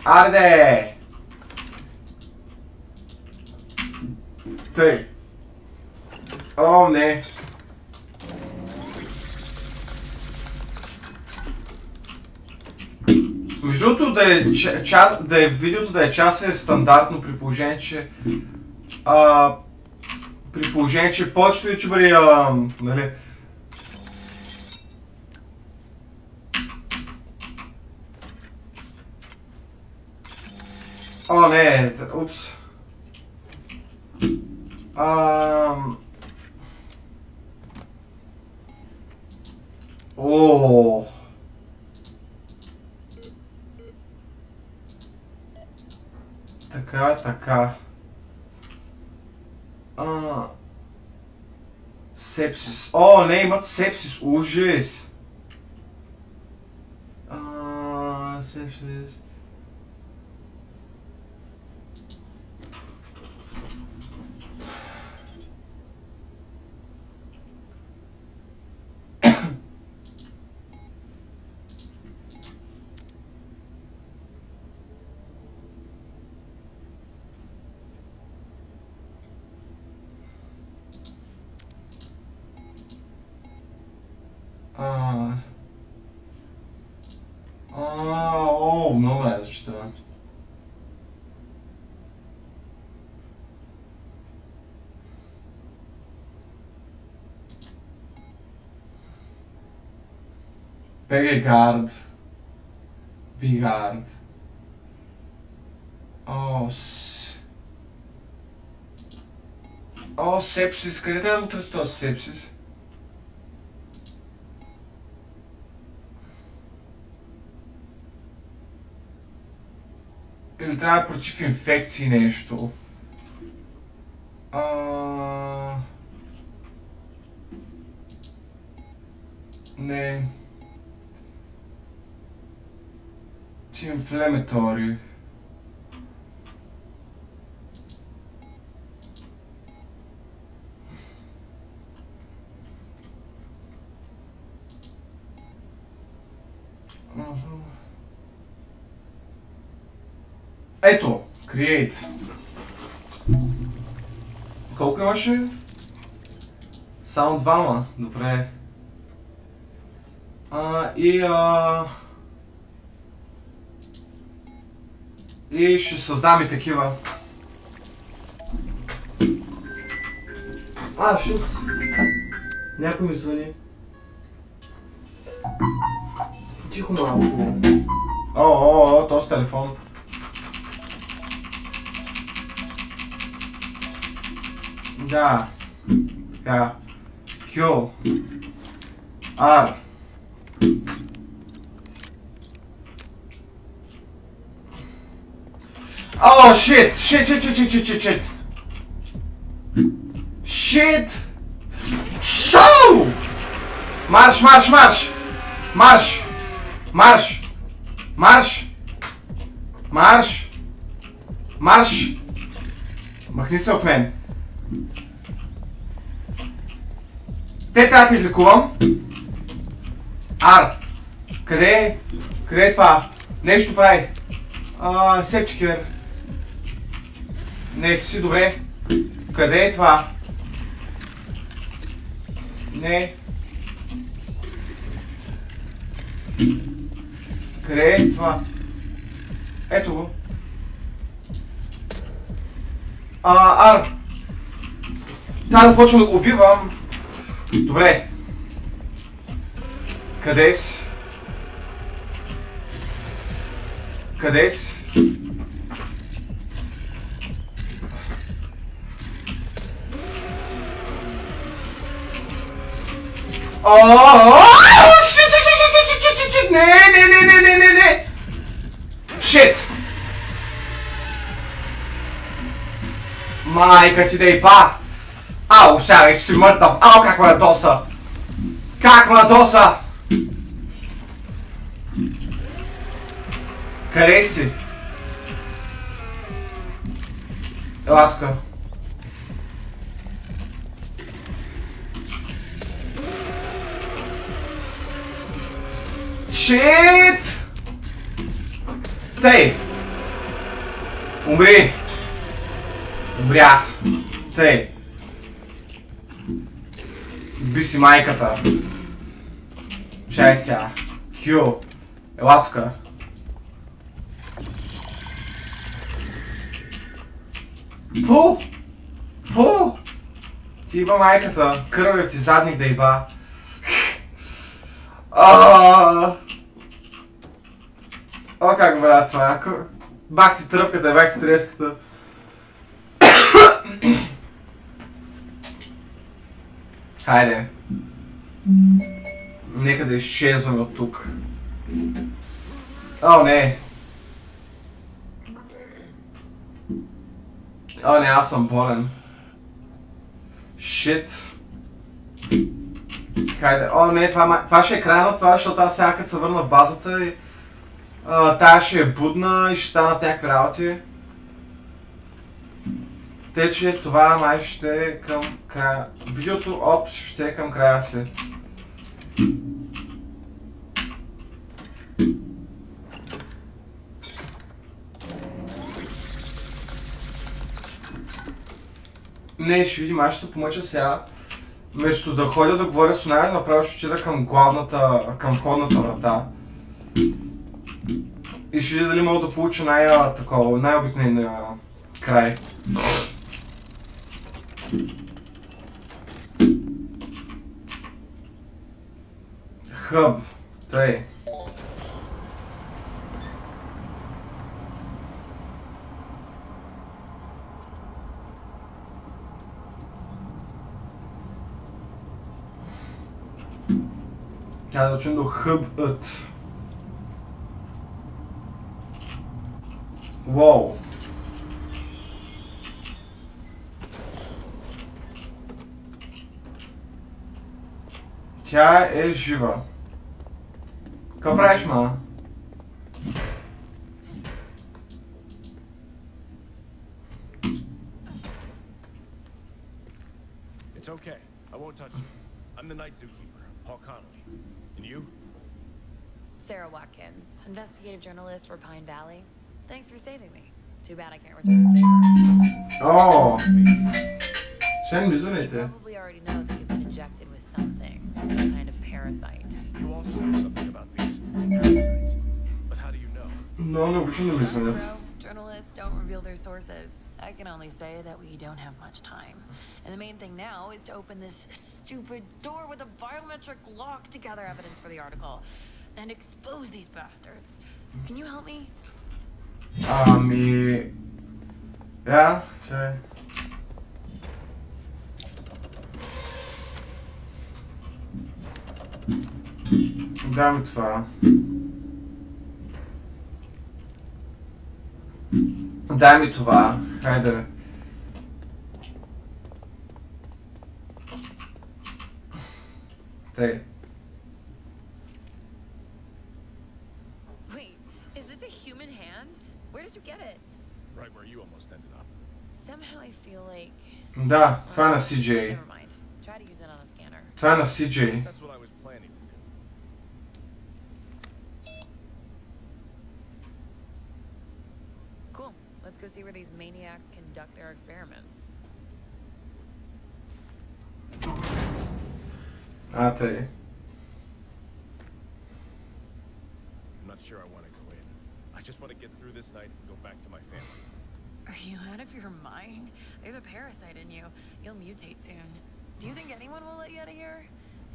Айде! Тъй. О, не. Между другото да е видеото да е час е стандартно при положение, че повечето ютубъри, нали, о, не, упс. О. Така. Сепсис. О, не, имат сепсис. Ужас. Сепсис. Много не зачита. Бегегард. Бигард. Сепсис. Къде трябва да търси този сепсис? Или трябва против инфекции нещо? Не. Inflammatory. Ето, Create. Колко имаше? Само двама, добре. И ще създам и такива. Шут. Някой ми звъни. Тихо малко. Този телефон. Да. Така. Q. R. Shit! Shit! Шоу! Марш! Махни се от мен. Те трябва да излекувам. Къде е това? Нещо прави. Септикер. Не, ти си добре. Къде е това? Не. Къде е това? Ето го. Трябва да почвам да го убивам. Добре. Къде си? Shit! Не! Shit! Майка ти да и па! Сега вече си мъртъв! Как ме ядоса! Къде си? Ела тука. Shit! Тъй! Умрях! Тъй! Би си майката! Чай сега! Q! Ела тука! Пу! Ти иба майката! Кървият ти задник да иба! Как брат това? Бах ти тръпката, бах ти треската. Хайде. Нека да изчезваме от тук. Не. Не, аз съм болен. Shit. Хайде. Не, това ще е края на това, защото аз сега като се върна в базата и тая ще е будна и ще станат някакви работи. Те, че това май ще е към края. Видеото ще е към края си. Не, ще видим, аз ще се помъча сега. Вместо да ходя да говоря с нея, направо ще отида към входната врата. И ще видя дали мога да получа най-обикновения край. Хъб. Тъй. Трябва да учим до хъбът. Уоу. Тя е жива. Какво правиш, ма? It's okay. I won't touch you. I'm the night zookeeper, Paul Connolly. And you? Sarah Watkins, investigative journalist for Pine Valley. Thanks for saving me. Too bad I can't return the favor. Oo. Sen bizi You neydi? probably already know that you've been injected with something, some kind of parasite. You also know something about these parasites. But how do you know? No, bütün de Sorry, bilsin. bro. Journalists don't reveal their sources. I can only say that we don't have much time. And the main thing now is to open this stupid door with a biometric lock to gather evidence for the article and expose these bastards. Can you help me? Ja, şey. Дай ми това. Дай ми това. Хайде. Тъй. Wait, is this a human hand? Where did you get it? Right where you almost ended up. Somehow I feel like... Да, това е на CJ. Never mind. Try to use it on a scanner. Това е на CJ. That's what I was planning to do. Cool. Let's go see where these maniacs conduct their experiments. Тъй. I'm not sure I want to go in. I just want to get through this night and go back to my family. Are you out of your mind? There's a parasite in you. You'll mutate soon. Do you think anyone will let you out of here?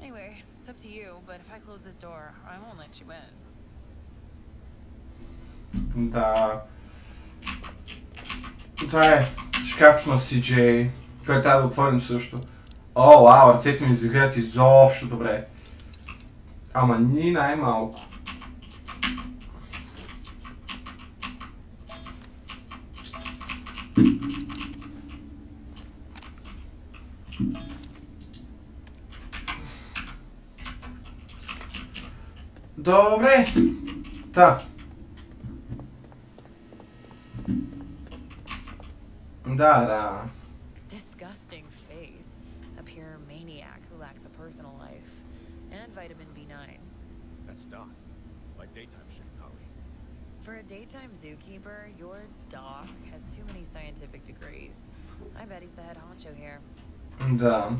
Anyway, it's up to you, but if I close this door, I won't let you in. Да. Това е шкафче на CJ, което трябва да отворим също. О, вау, ръцете ми изглеждат изобщо добре. Ама ни най-малко. Добре. Та. Да. Disgusting face. A pure maniac who lacks a personal life. And vitamin B9. That's Doc, my daytime shift colleague. For a daytime zookeeper, your doc has too many scientific degrees. I bet he's the head honcho here. Да.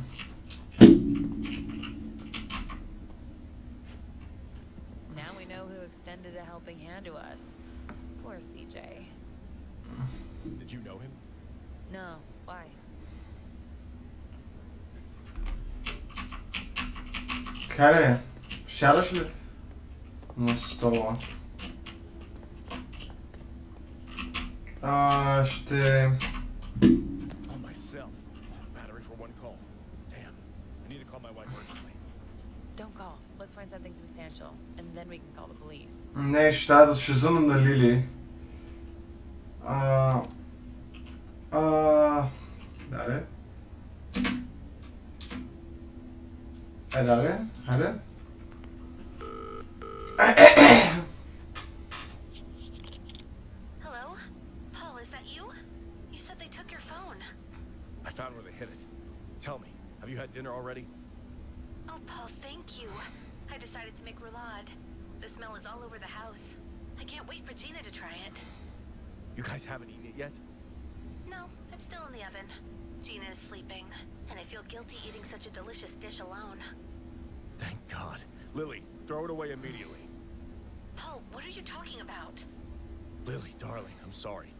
Now we know who extended a helping hand to us. Poor CJ. Did you know him? No, why? Къде? Сядаш ли на стола? Ще... On my cell. Battery for one call. Damn. I need to call my wife urgently. Don't call. Let's find something substantial, and then we can call the police. Не, ще трябва да ще звънна на Лили. Дале. Дале. Хайде. Hello? Paul, is that you? You said they took your phone. I found where they hid it. Tell me, have you had dinner already? Oh, Paul, thank you. I decided to make roulade. The smell is all over the house. I can't wait for Gina to try it. You guys haven't eaten it yet? No, it's still in the oven. Gina is sleeping, and I feel guilty eating such a delicious dish alone. Thank God. Lily, throw it away immediately. Paul, what are you talking about? Lily, darling, I'm sorry.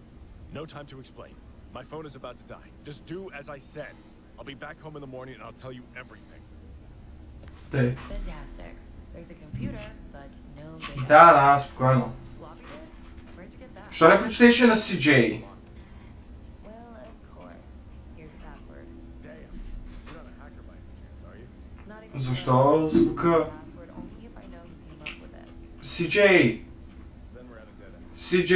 No time to explain. My phone is about to die. Just do as I said. I'll be back home in the morning and I'll tell you everything. Тъй. Fantastic. There's a computer, but no data. Да, спокойно. Floppy disk? Where'd you get that? Що не прочетеше на CJ? Well, of course. Here's the password. Damn. You're not a hacker by any chance, are you? Not even Защо звука? password only if I know who came up with it. CJ! Then we're at a dead end. CJ!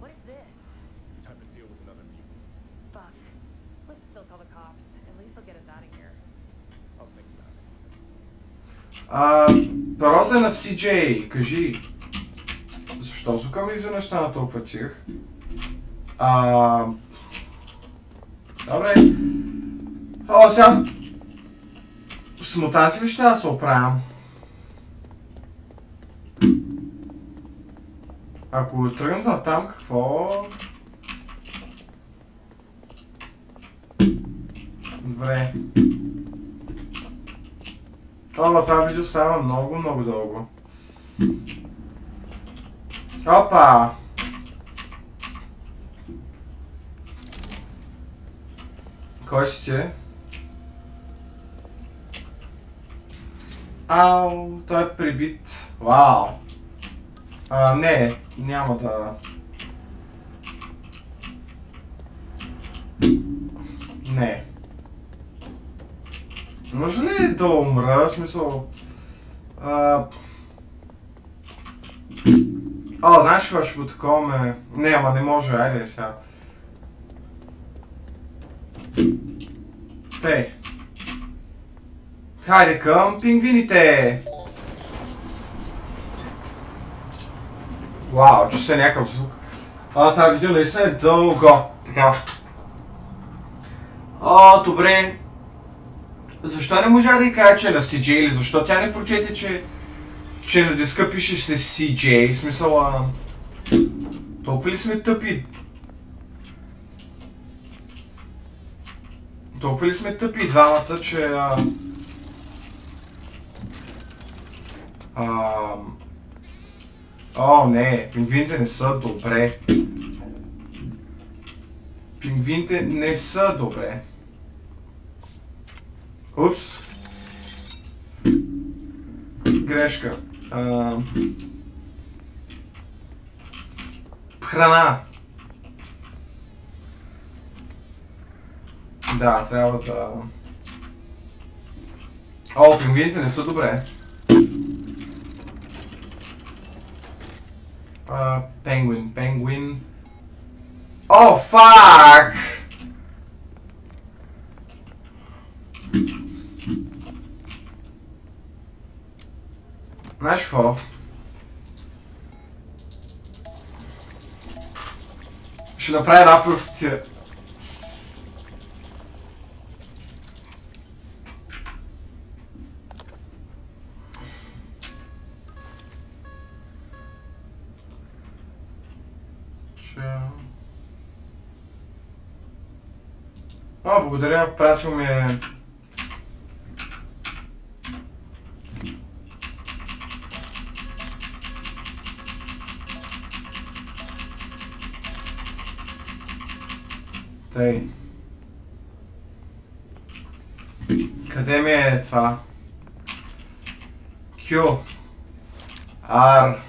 What is this? Time to deal with another mutant. Fuck. Let's still call the cops. At least they'll get us out of here. I'll think about it. Парота на CJ, кажи. Защо звука ми изведнъж стана толкова тих? Добре. О, сега... С мутанти ли ще да се оправям? Ако тръгнем на там, какво? Добре. О, това видео става много дълго. Опа! Кой си ти? Ау, той е прибит. Вау! Не, няма да... Не. Може ли да умра? В смисъл... знаеш какво ще го таковаме? Не, ама не може, айде сега. Тей. Хайде към пингвините! Вау, чу се някакъв звук. Това видео наистина е дълго. Така. Добре. Защо не можа да й кажа, че е на CJ или защо тя не прочете, че на диска пишеш се CJ? В смисъл, толкова ли сме тъпи? Толкова ли сме тъпи двамата, че... не, пингвините не са добре. Пингвините не са добре. Упс. Грешка. Храна. Да, трябва да... Пингвините не са добре. Пенгвин. Фак! Знаеш какво? Ще направя една простия. Благодаря, пратил ми е... Тъй. Къде ми е това? Q. R.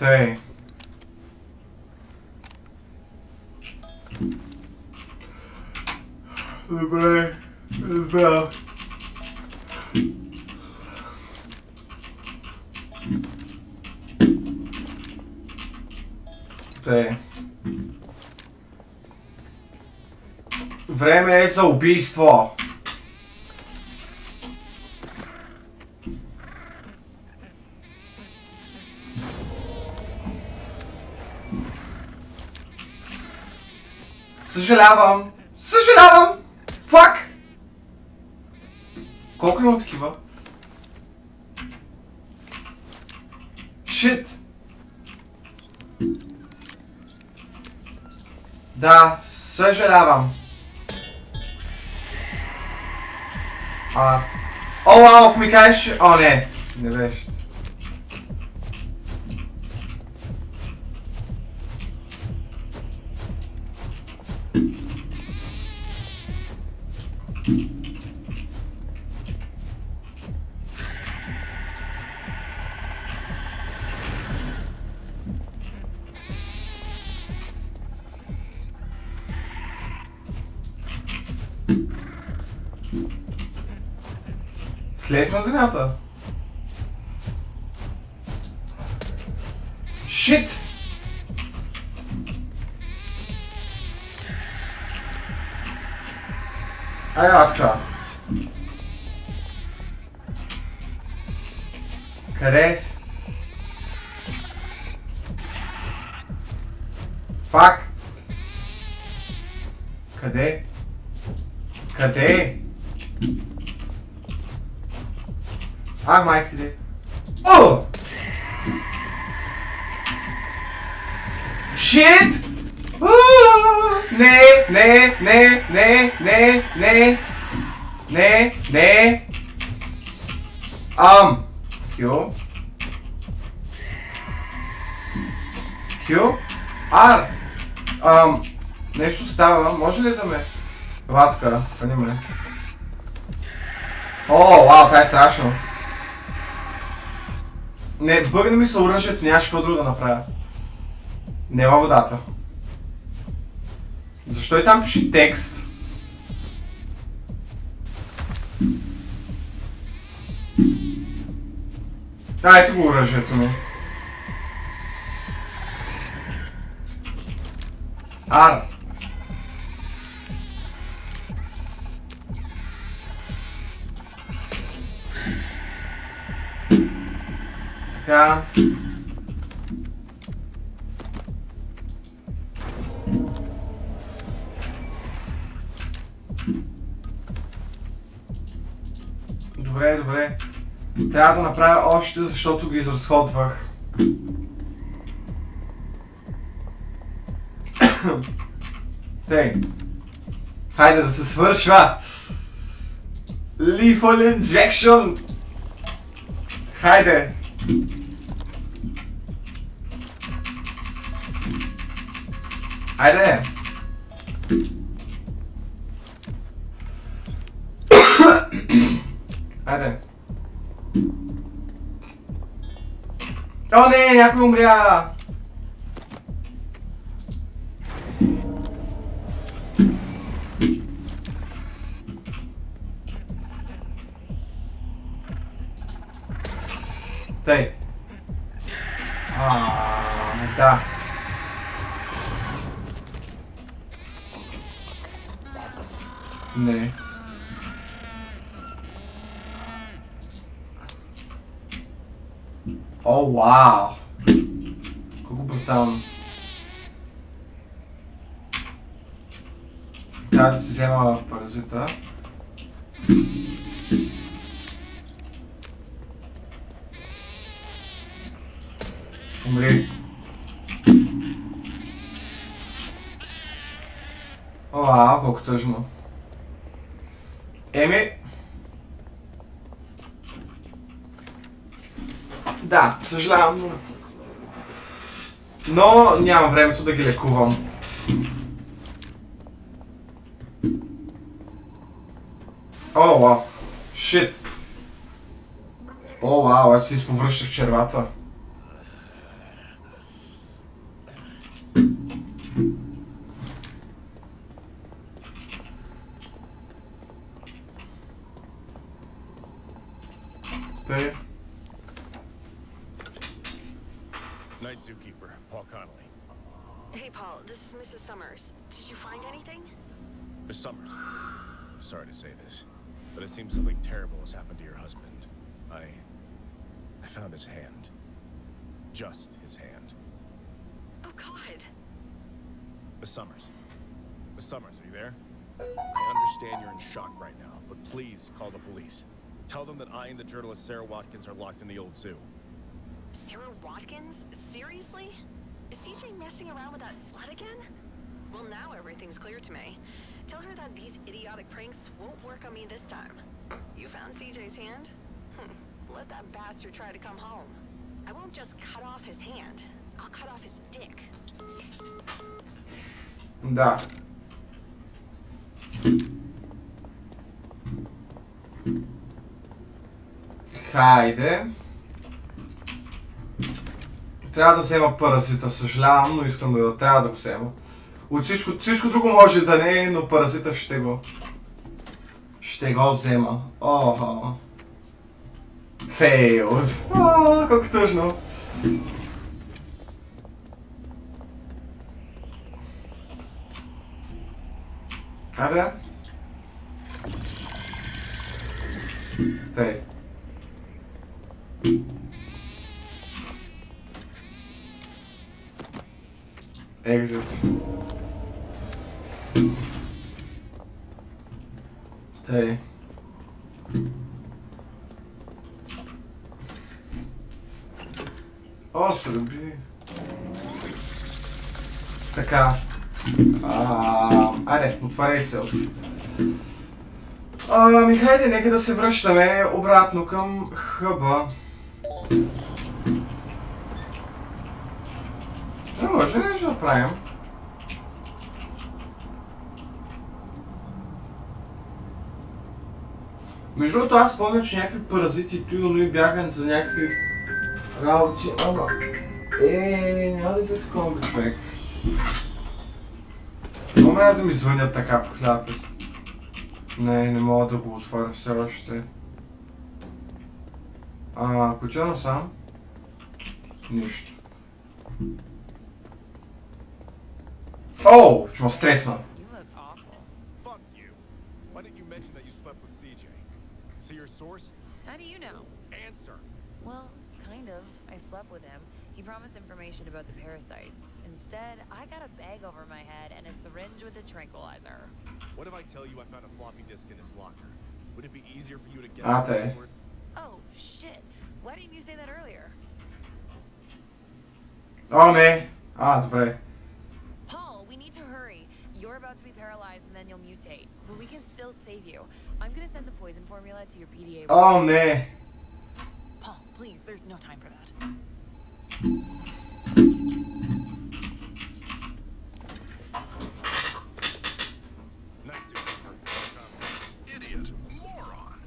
Тъй. Добре, разбрал. Тъй. Време е за убийство. Съжалявам! Фак! Колко имам такива? Шит! Да, съжалявам. Ако ми кажеш... не беше. Слез на земята. Шит! Така. Къде си? Пак! Къде? Къде? Майка ти. О! Shit! Не, не, не, не, не, не. Не, не. Q. Q? R. Нещо става. Може ли да ме... Ватка, храни ме. О, вау, това е страшно. Не, бъгна ми се оръжието, нямаше какво друго да направя. Не във водата. Защо и там пише текст? Ето го оръжието ми. Ар. Така. Добре, добре. Трябва да направя още, защото ги изразходвах. Тей. Хайде да се свършва! Lethal Injection! Хайде! Хайде! Хайде! О, не! Някой умря! Тъй. Да. Не. О, вау! Колко брутално. Трябва да си взема паразита. Умри. Вау, колко тъжно. Еми... Да, съжалявам, но нямам времето да ги лекувам. О, вау. Шит. О, вау, аз си изповръщах в червата. Тъй. Night Zookeeper, Paul Connolly. Hey, Paul, this is Mrs. Summers. Did you find anything? Miss Summers, sorry to say this, but it seems something terrible has happened to your husband. I found his hand. Just his hand. Oh, God. Miss Summers. Miss Summers, are you there? I understand you're in shock right now, but please call the police. Tell them that I and the journalist Sarah Watkins are locked in the old zoo. Sarah Watkins? Seriously? Is CJ messing around with that slut again? Well, now everything's clear to me. Tell her that these idiotic pranks won't work on me this time. You found CJ's hand? Let that bastard try to come home. I won't just cut off his hand. I'll cut off his dick. Да. Хайде. Трябва да взема паразита, съжалявам, но искам да трябва да го взема. От всичко друго може да не е, но паразита ще го взема. Охо. Фейл. Колко тъжно. Хайде. Тъй. Екзит. Тъй. О, сърби. Така. Айде, отваряй се. Ами хайде, нека да се връщаме обратно към хъба. Не може ли нещо да правим? Между другото, аз спомням, че някакви паразити туилно и бяха за някакви работи, ама... няма да е такова бе, човек. Добре да ми звънят така по хляпи. Не мога да го отворя все още. Ако отида насам? Нищо. Оу, че ме стресна. You look awful. Fuck you. Why didn't you mention that you slept with CJ? See your source? How do you know? Answer. Well, kind of. I slept with him. He promised information about the parasites. Instead, I got a bag over my head and a syringe with a tranquilizer. What if I tell you I found a floppy disk in his locker? Would it be easier for you to guess Ah, the okay. password? Oh, shit. Why didn't you say that earlier? О, не. Добре. Paul, we need to hurry. You're about to be paralyzed and then you'll mutate. But we can still save you. I'm gonna send the poison formula to your PDA. О, не. Paul, please, there's no time for that. Night Zoo. Idiot. Moron.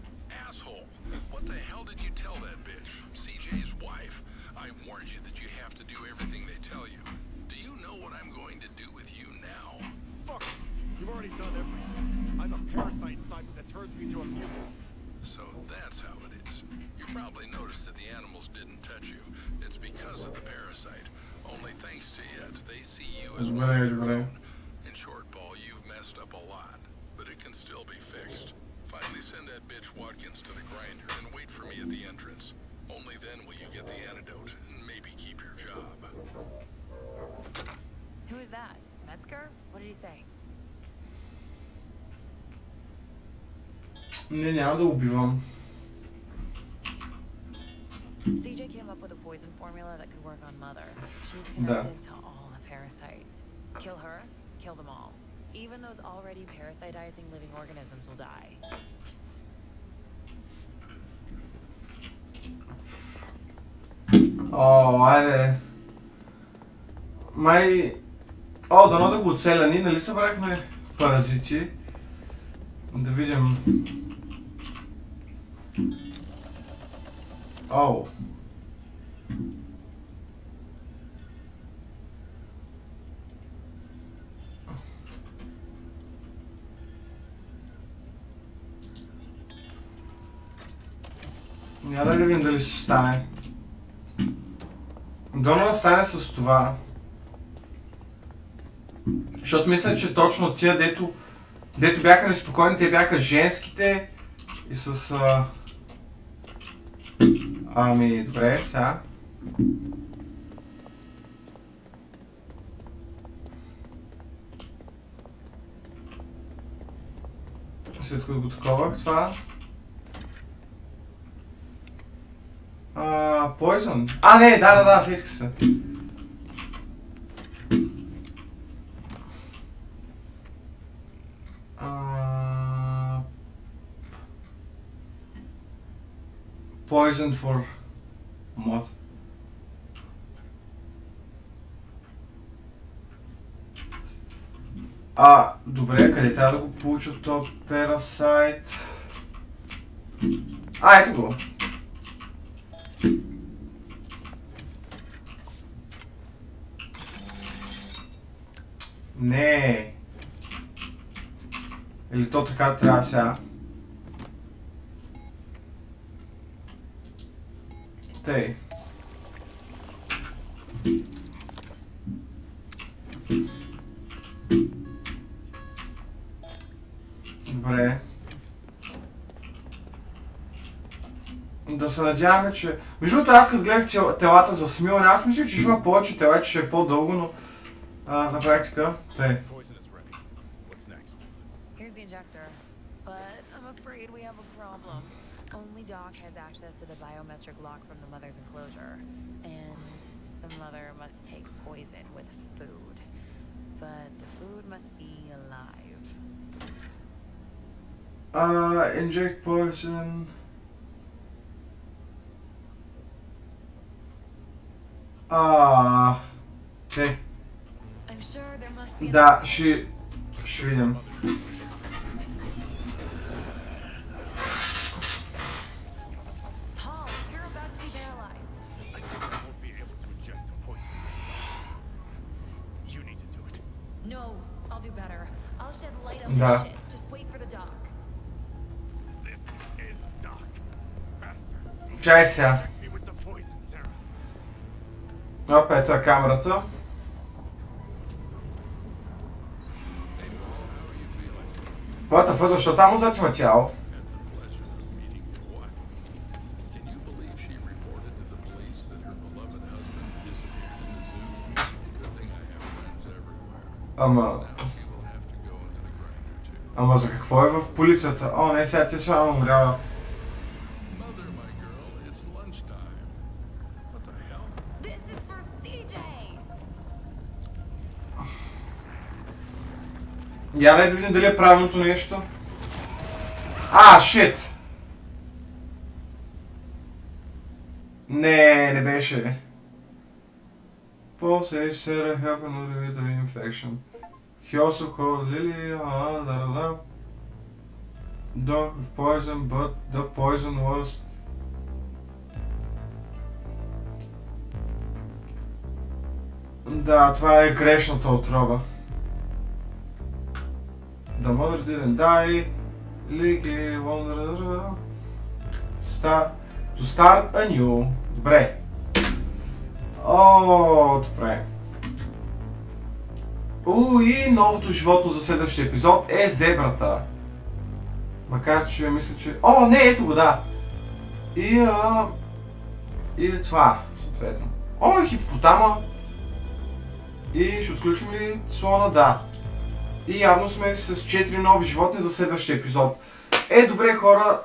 Asshole. What the hell did you tell that bitch? CJ's wife. I warned you that you have to do everything they tell you. Do you know what I'm going to do with you now? Fuck you. You've already done everything. I'm a parasite inside that turns me into a mutant. So that's how it is. You probably noticed that the animals didn't touch you. It's because of the parasite. Only thanks to it, they see you as one of their own. In short, Paul, you've messed up a lot, but it can still be fixed. Finally send that bitch Watkins to the grinder and wait for me at the entrance. Only then will you get the antidote and maybe keep your job. Who is that? Metzger? What did he say? Не, няма да убивам. CJ came up with a poison formula that could work on Mother. She's connected to all the parasites. Kill her, kill them all. Even those already parasitizing living organisms will die. О, айде. Дано да го оцеля. Ние нали събрахме паразити? Да видим. Оу. Няма да видим дали ще стане. Дано да стане с това. Защото мисля, че точно тия, дето бяха неспокойни, те бяха женските и с... Ами, добре, сега. След като го таковах това. Poison. Не, да, се иска се. Poison for mod. Добре, къде трябва да го получа този парасайт? Ето го. Не. Или то така трябва сега. Тъй. Добре. Да се надяваме, че... Между другото, аз като гледах телата за смилане, аз мисля, че ще има повече тела, че ще е по-дълго, но... На практика, тъй. Poison is ready. What's next? Here's the injector. But I'm afraid we have a problem. Only Doc has access to the biometric lock from the mother's enclosure. And the mother must take poison with food. But the food must be alive. Inject poison. Окей. I'm sure there must be Да, ще видим. Paul, you're about to be paralyzed. I think I won't be able to inject the poison myself. You need to do it. No, I'll do better. I'll shed light on Да. this shit. Just wait for the doc. This is Doc. Faster. Чай сега. Inject me with the poison, Sarah. Опа, ето е камерата. Hey, Paul, how are you feeling? What the fuck, защо там отзад има тяло? Had the pleasure of meeting your wife. Can you believe she reported to the police that her beloved husband disappeared in the zoo? Good thing I have friends everywhere. Ама... Now she will have to go into the grinder too. Ама за какво е в полицията? О, не, сега ти само умрява. Mother, my girl, it's lunchtime. What the hell? This is for CJ! Я да видим дали е правилното нещо. Шит! Не беше. Paul says Sarah happened with the infection. He also called Lily, dog with poison, but the poison was... Да, това е грешната отрова. The mother didn't die. Leaky wonder... To start anew. Добре. Добре. И новото животно за следващия епизод е зебрата. Макар че мисля, че... Не, ето го, да. И това, съответно. Хипопотама. И ще отключим ли слона? Да. И явно сме с 4 нови животни за следващия епизод. Добре, хора.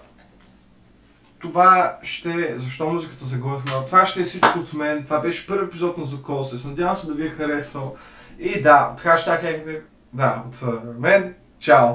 Това ще... Защо музиката заглъхна? Това ще е всичко от мен. Това беше първи епизод на Zoocosis. Надявам се да ви е харесал. И да, от хаштаг от мен. Чао!